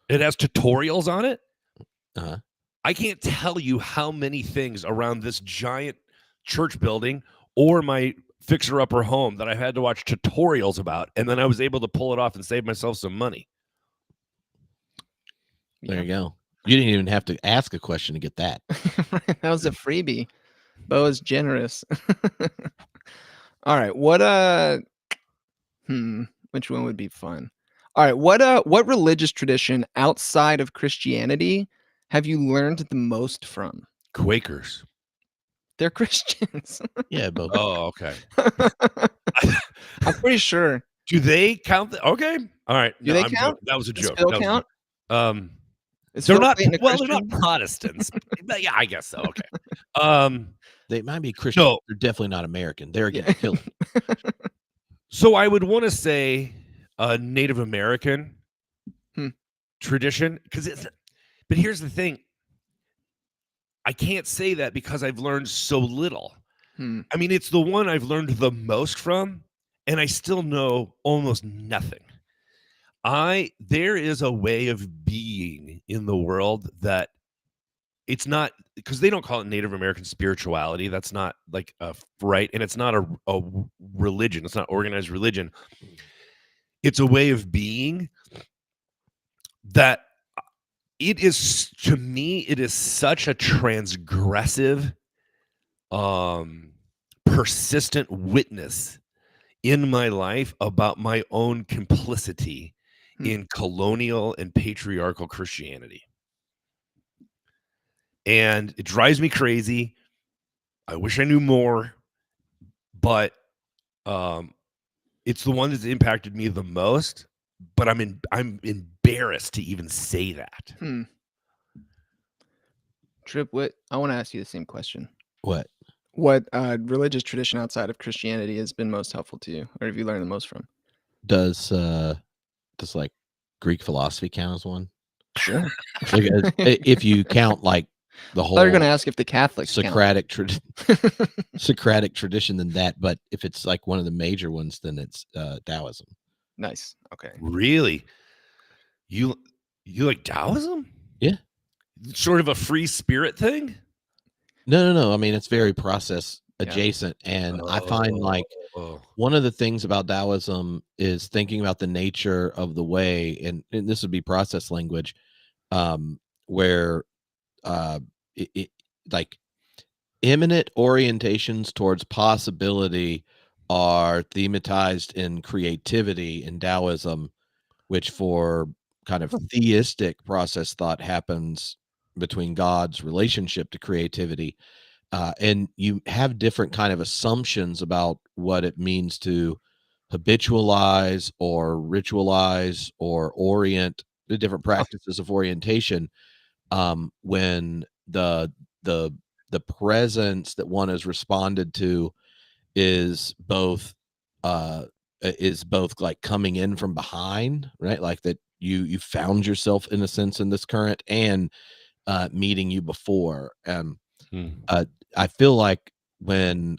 it has tutorials on it. Uh-huh. I can't tell you how many things around this giant church building or my fixer-upper home that I had to watch tutorials about, and then I was able to pull it off and save myself some money. There you go. You didn't even have to ask a question to get that. That was a freebie. Bo is generous. All right. Which one would be fun? All right. What religious tradition outside of Christianity have you learned the most from? Quakers. They're Christians. Yeah, Bo. Oh, okay. I'm pretty sure. Do they count? Okay. All right. Do they count? That was a joke. Does Phil count? They're not. Well, they're not Protestants. But yeah, I guess so. Okay. They might be Christian. No, they're definitely not American. They're against killing. So I would want to say a Native American tradition, but here's the thing. I can't say that because I've learned so little. I mean, it's the one I've learned the most from, and I still know almost nothing. There is a way of being in the world that it's not, because they don't call it Native American spirituality. That's not like right, and it's not a religion. It's not organized religion. It's a way of being that it is, to me, it is such a transgressive, persistent witness in my life about my own complicity in colonial and patriarchal Christianity. And it drives me crazy. I wish I knew more, but it's the one that's impacted me the most. But I'm embarrassed to even say that. Tripp, I want to ask you the same question. What religious tradition outside of Christianity has been most helpful to you, or have you learned the most from? Does like Greek philosophy count as one? Sure. If you count like the whole, they're going to ask if the Catholics Socratic tradition, than that. But if it's like one of the major ones, then it's Taoism. Nice. Okay. Really? You like Taoism? Yeah. Sort of a free spirit thing? No. I mean, it's very process adjacent. And I find like one of the things about Taoism is thinking about the nature of the way, and this would be process language, where it like imminent orientations towards possibility are thematized in creativity in Taoism, which for kind of theistic process thought happens between God's relationship to creativity. And you have different kind of assumptions about what it means to habitualize or ritualize or orient the different practices of orientation, when the presence that one has responded to is both like coming in from behind, right? Like that you found yourself in a sense in this current, and meeting you before. I feel like when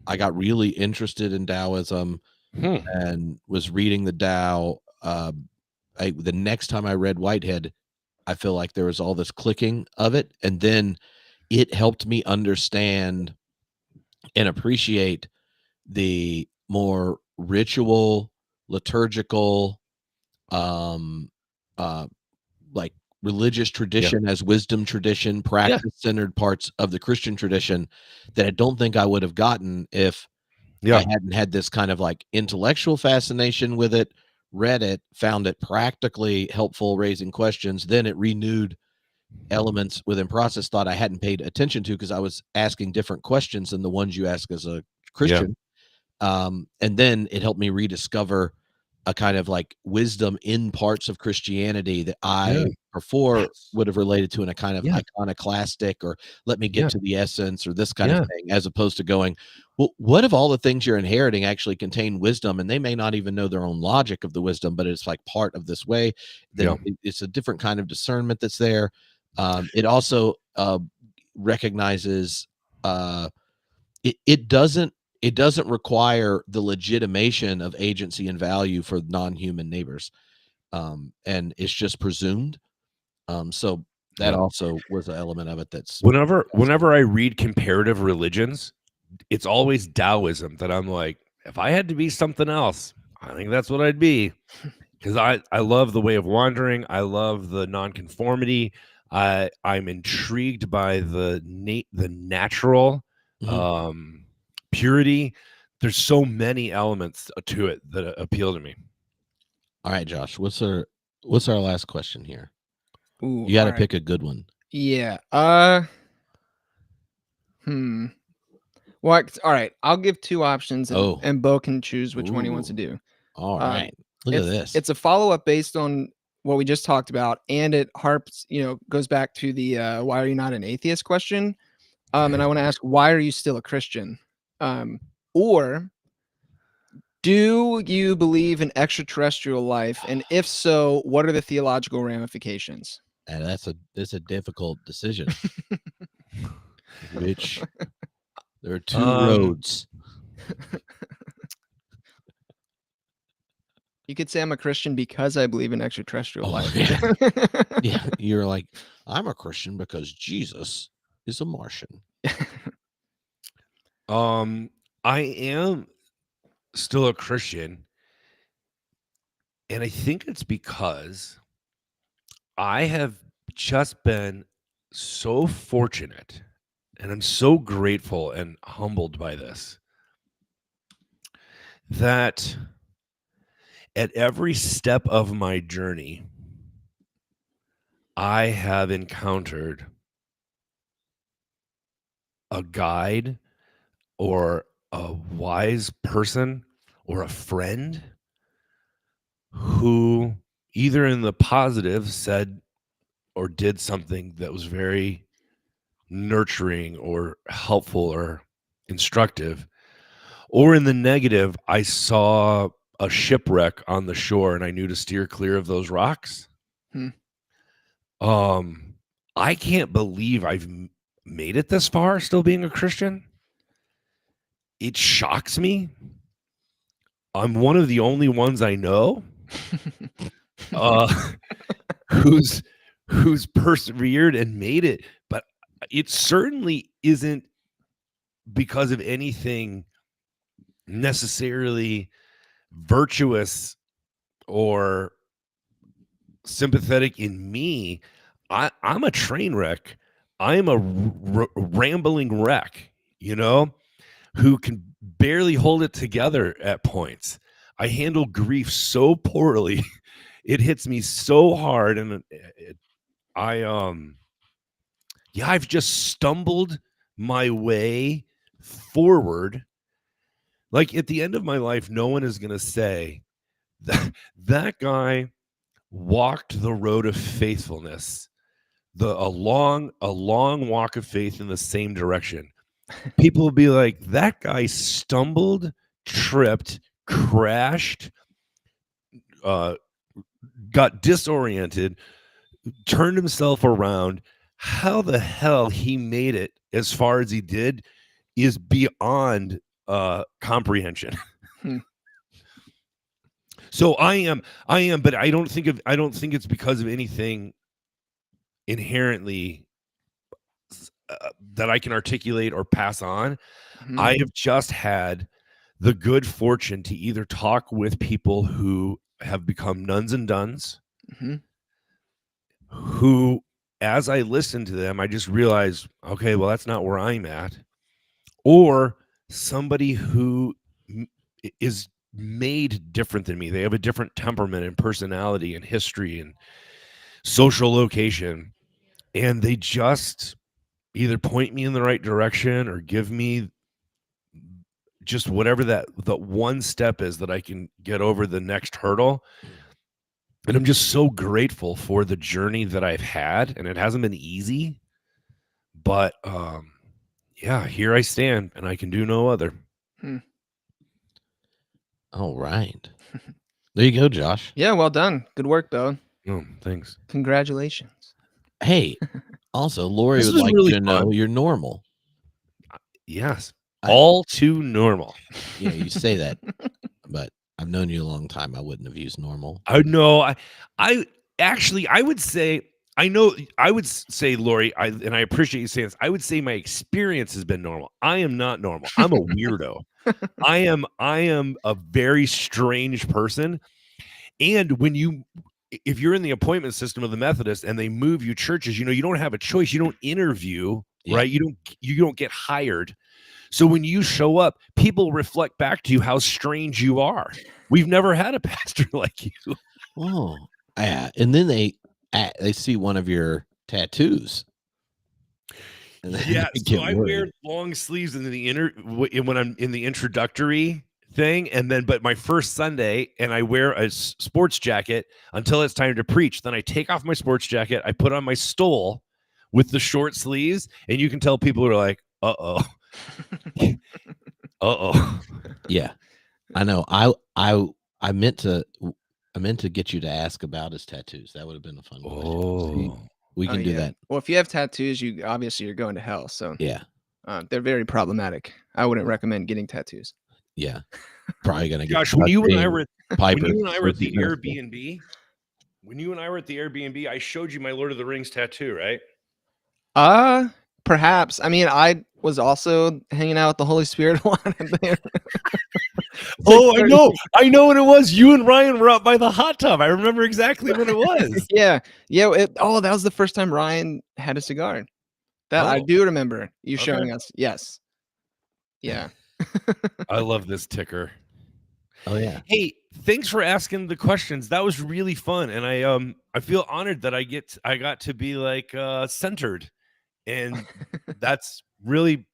I got really interested in Taoism and was reading the Tao, the next time I read Whitehead, I feel like there was all this clicking of it, and then it helped me understand and appreciate the more ritual, liturgical, like religious tradition as wisdom tradition, practice-centered parts of the Christian tradition that I don't think I would have gotten if I hadn't had this kind of like intellectual fascination with it, read it, found it practically helpful, raising questions. Then it renewed elements within process thought I hadn't paid attention to because I was asking different questions than the ones you ask as a Christian. And then it helped me rediscover a kind of like wisdom in parts of Christianity that I before would have related to in a kind of iconoclastic or let me get to the essence or this kind of thing, as opposed to going, well, what if all the things you're inheriting actually contain wisdom and they may not even know their own logic of the wisdom, but it's like part of this way. Then it's a different kind of discernment that's there. It also recognizes it doesn't require the legitimation of agency and value for non-human neighbors, and it's just presumed. So that also was an element of it. That's whenever I read comparative religions, it's always Taoism that I'm like, if I had to be something else, I think that's what I'd be, because I love the way of wandering. I love the nonconformity. I'm intrigued by the natural purity. There's so many elements to it that appeal to me. All right, Josh, what's our last question here? Ooh, you got to pick a good one. Yeah. Well, all right. I'll give two options, and Bo can choose which one he wants to do. All right. Look at this. It's a follow-up based on what we just talked about, and it harps, goes back to the why are you not an atheist question. And I want to ask, why are you still a Christian? Or do you believe in extraterrestrial life? And if so, what are the theological ramifications? And that's a difficult decision. Which there are two roads. You could say I'm a Christian because I believe in extraterrestrial life. Yeah, you're like, I'm a Christian because Jesus is a Martian. I am still a Christian, and I think it's because I have just been so fortunate, and I'm so grateful and humbled by this, that at every step of my journey, I have encountered a guide or a wise person or a friend who either in the positive said or did something that was very nurturing or helpful or instructive, or in the negative, I saw a shipwreck on the shore and I knew to steer clear of those rocks. I can't believe I've made it this far still being a Christian. It shocks me. I'm one of the only ones I know who's persevered and made it, but it certainly isn't because of anything necessarily virtuous or sympathetic in me. I'm a train wreck. I'm a rambling wreck, who can barely hold it together at points. I handle grief so poorly. It hits me so hard, and I've just stumbled my way forward. Like at the end of my life, no one is going to say that guy walked the road of faithfulness, a long walk of faith in the same direction. People will be like, that guy stumbled, tripped, crashed, got disoriented, turned himself around. How the hell he made it as far as he did is beyond comprehension. So I am, but I don't think it's because of anything inherently that I can articulate or pass on. I have just had the good fortune to either talk with people who have become nuns and duns, who, as I listen to them, I just realize, okay, well, that's not where I'm at. Or somebody who is made different than me. They have a different temperament and personality and history and social location. And they just either point me in the right direction or give me just whatever that one step is that I can get over the next hurdle. And I'm just so grateful for the journey that I've had. And it hasn't been easy, but yeah, here I stand and I can do no other. All right. There you go, Josh. Yeah, well done. Good work, Bo. Oh, thanks. Congratulations. Hey, also, Lori would like really you to know you're normal. Yes. All too normal. Yeah, you say that, but I've known you a long time. I wouldn't have used normal. I know. I actually, I would say, Lori, and I appreciate you saying this. I would say my experience has been normal. I am not normal. I'm a weirdo. I am a very strange person. And if you're in the appointment system of the Methodist and they move you churches, you don't have a choice. You don't interview, right? You don't get hired. So when you show up, people reflect back to you how strange you are. We've never had a pastor like you. Oh, yeah. And then they see one of your tattoos. Yeah, so I wear long sleeves when I'm in the introductory thing, but my first Sunday, and I wear a sports jacket until it's time to preach. Then I take off my sports jacket, I put on my stole with the short sleeves, and you can tell people are like, uh-oh. Uh-oh. Yeah. I know. I meant to get you to ask about his tattoos. That would have been a fun question. Oh. We can do that. Well, if you have tattoos, you're going to hell. So yeah. They're very problematic. I wouldn't recommend getting tattoos. Yeah. Probably gonna get Josh, when you and I were at the Airbnb, I showed you my Lord of the Rings tattoo, right? Perhaps. I mean, I was also hanging out with the Holy Spirit a lot there. Oh, I know what it was. You and Ryan were up by the hot tub. I remember exactly what it was. Yeah. That was the first time Ryan had a cigar. I do remember you showing us. Yes. Yeah. I love this ticker. Oh yeah. Hey, thanks for asking the questions. That was really fun, and I feel honored that I got to be like centered, and that's really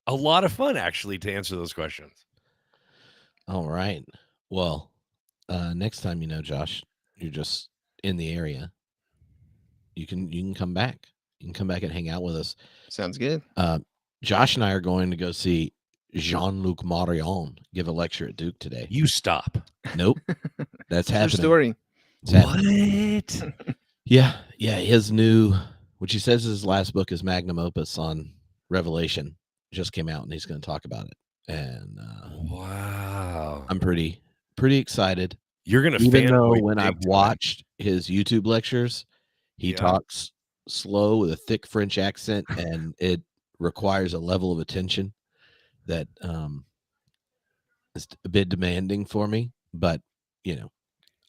a lot of fun actually to answer those questions. All right. Well, next time, Josh, you're just in the area, you can come back. You can come back and hang out with us. Sounds good. Josh and I are going to go see Jean-Luc Marion give a lecture at Duke today. You stop. Nope. That's happening. Story. It's happening. Yeah. His new, which he says his last book is magnum opus on Revelation, just came out, and he's going to talk about it. And wow, I'm pretty excited. You're gonna even though when I've watched his YouTube lectures, he talks slow with a thick French accent, and it requires a level of attention that is a bit demanding for me. But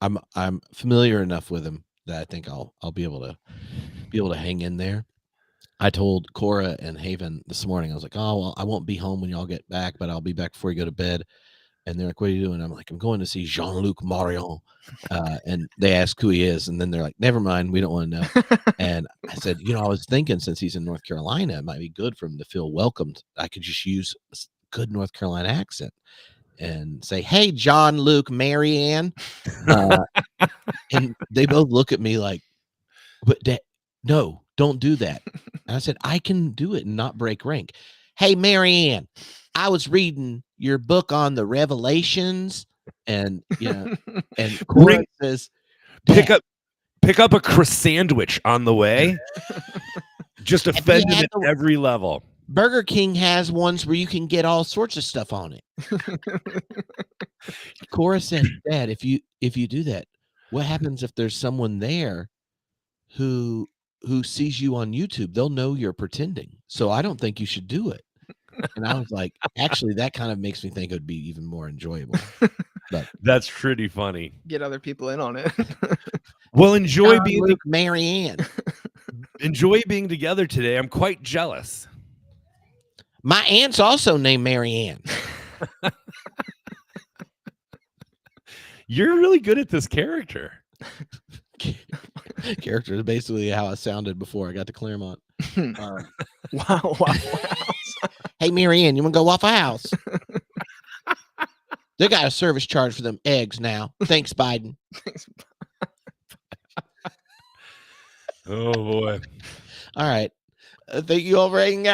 I'm familiar enough with him that I think I'll be able to hang in there. I told Cora and Haven this morning, I was like, oh, well, I won't be home when y'all get back, but I'll be back before you go to bed. And they're like, what are you doing? I'm like, I'm going to see Jean-Luc Marion. And they ask who he is. And then they're like, never mind, we don't want to know. And I said, I was thinking since he's in North Carolina, it might be good for him to feel welcomed. I could just use a good North Carolina accent and say, hey, Jean-Luc Marianne. And they both look at me like, but no, don't do that. And I said, I can do it and not break rank. Hey, Marianne, I was reading your book on the Revelations, and and Cora says, pick up a croissant sandwich on the way. Just offend him at every level. Burger King has ones where you can get all sorts of stuff on it. Cora said, Dad, if you do that, what happens if there's someone there who who sees you on YouTube, they'll know you're pretending. So I don't think you should do it. And I was like, actually, that kind of makes me think it would be even more enjoyable. But that's pretty funny. Get other people in on it. Well, enjoy being Luke, Marianne. Enjoy being together today. I'm quite jealous. My aunt's also named Marianne. You're really good at this character. Character is basically how I sounded before I got to Claremont. Wow. Hey, Marianne, you want to go Waffle House? They got a service charge for them eggs now. Thanks, Biden. Oh, boy. All right. Thank you all for hanging out.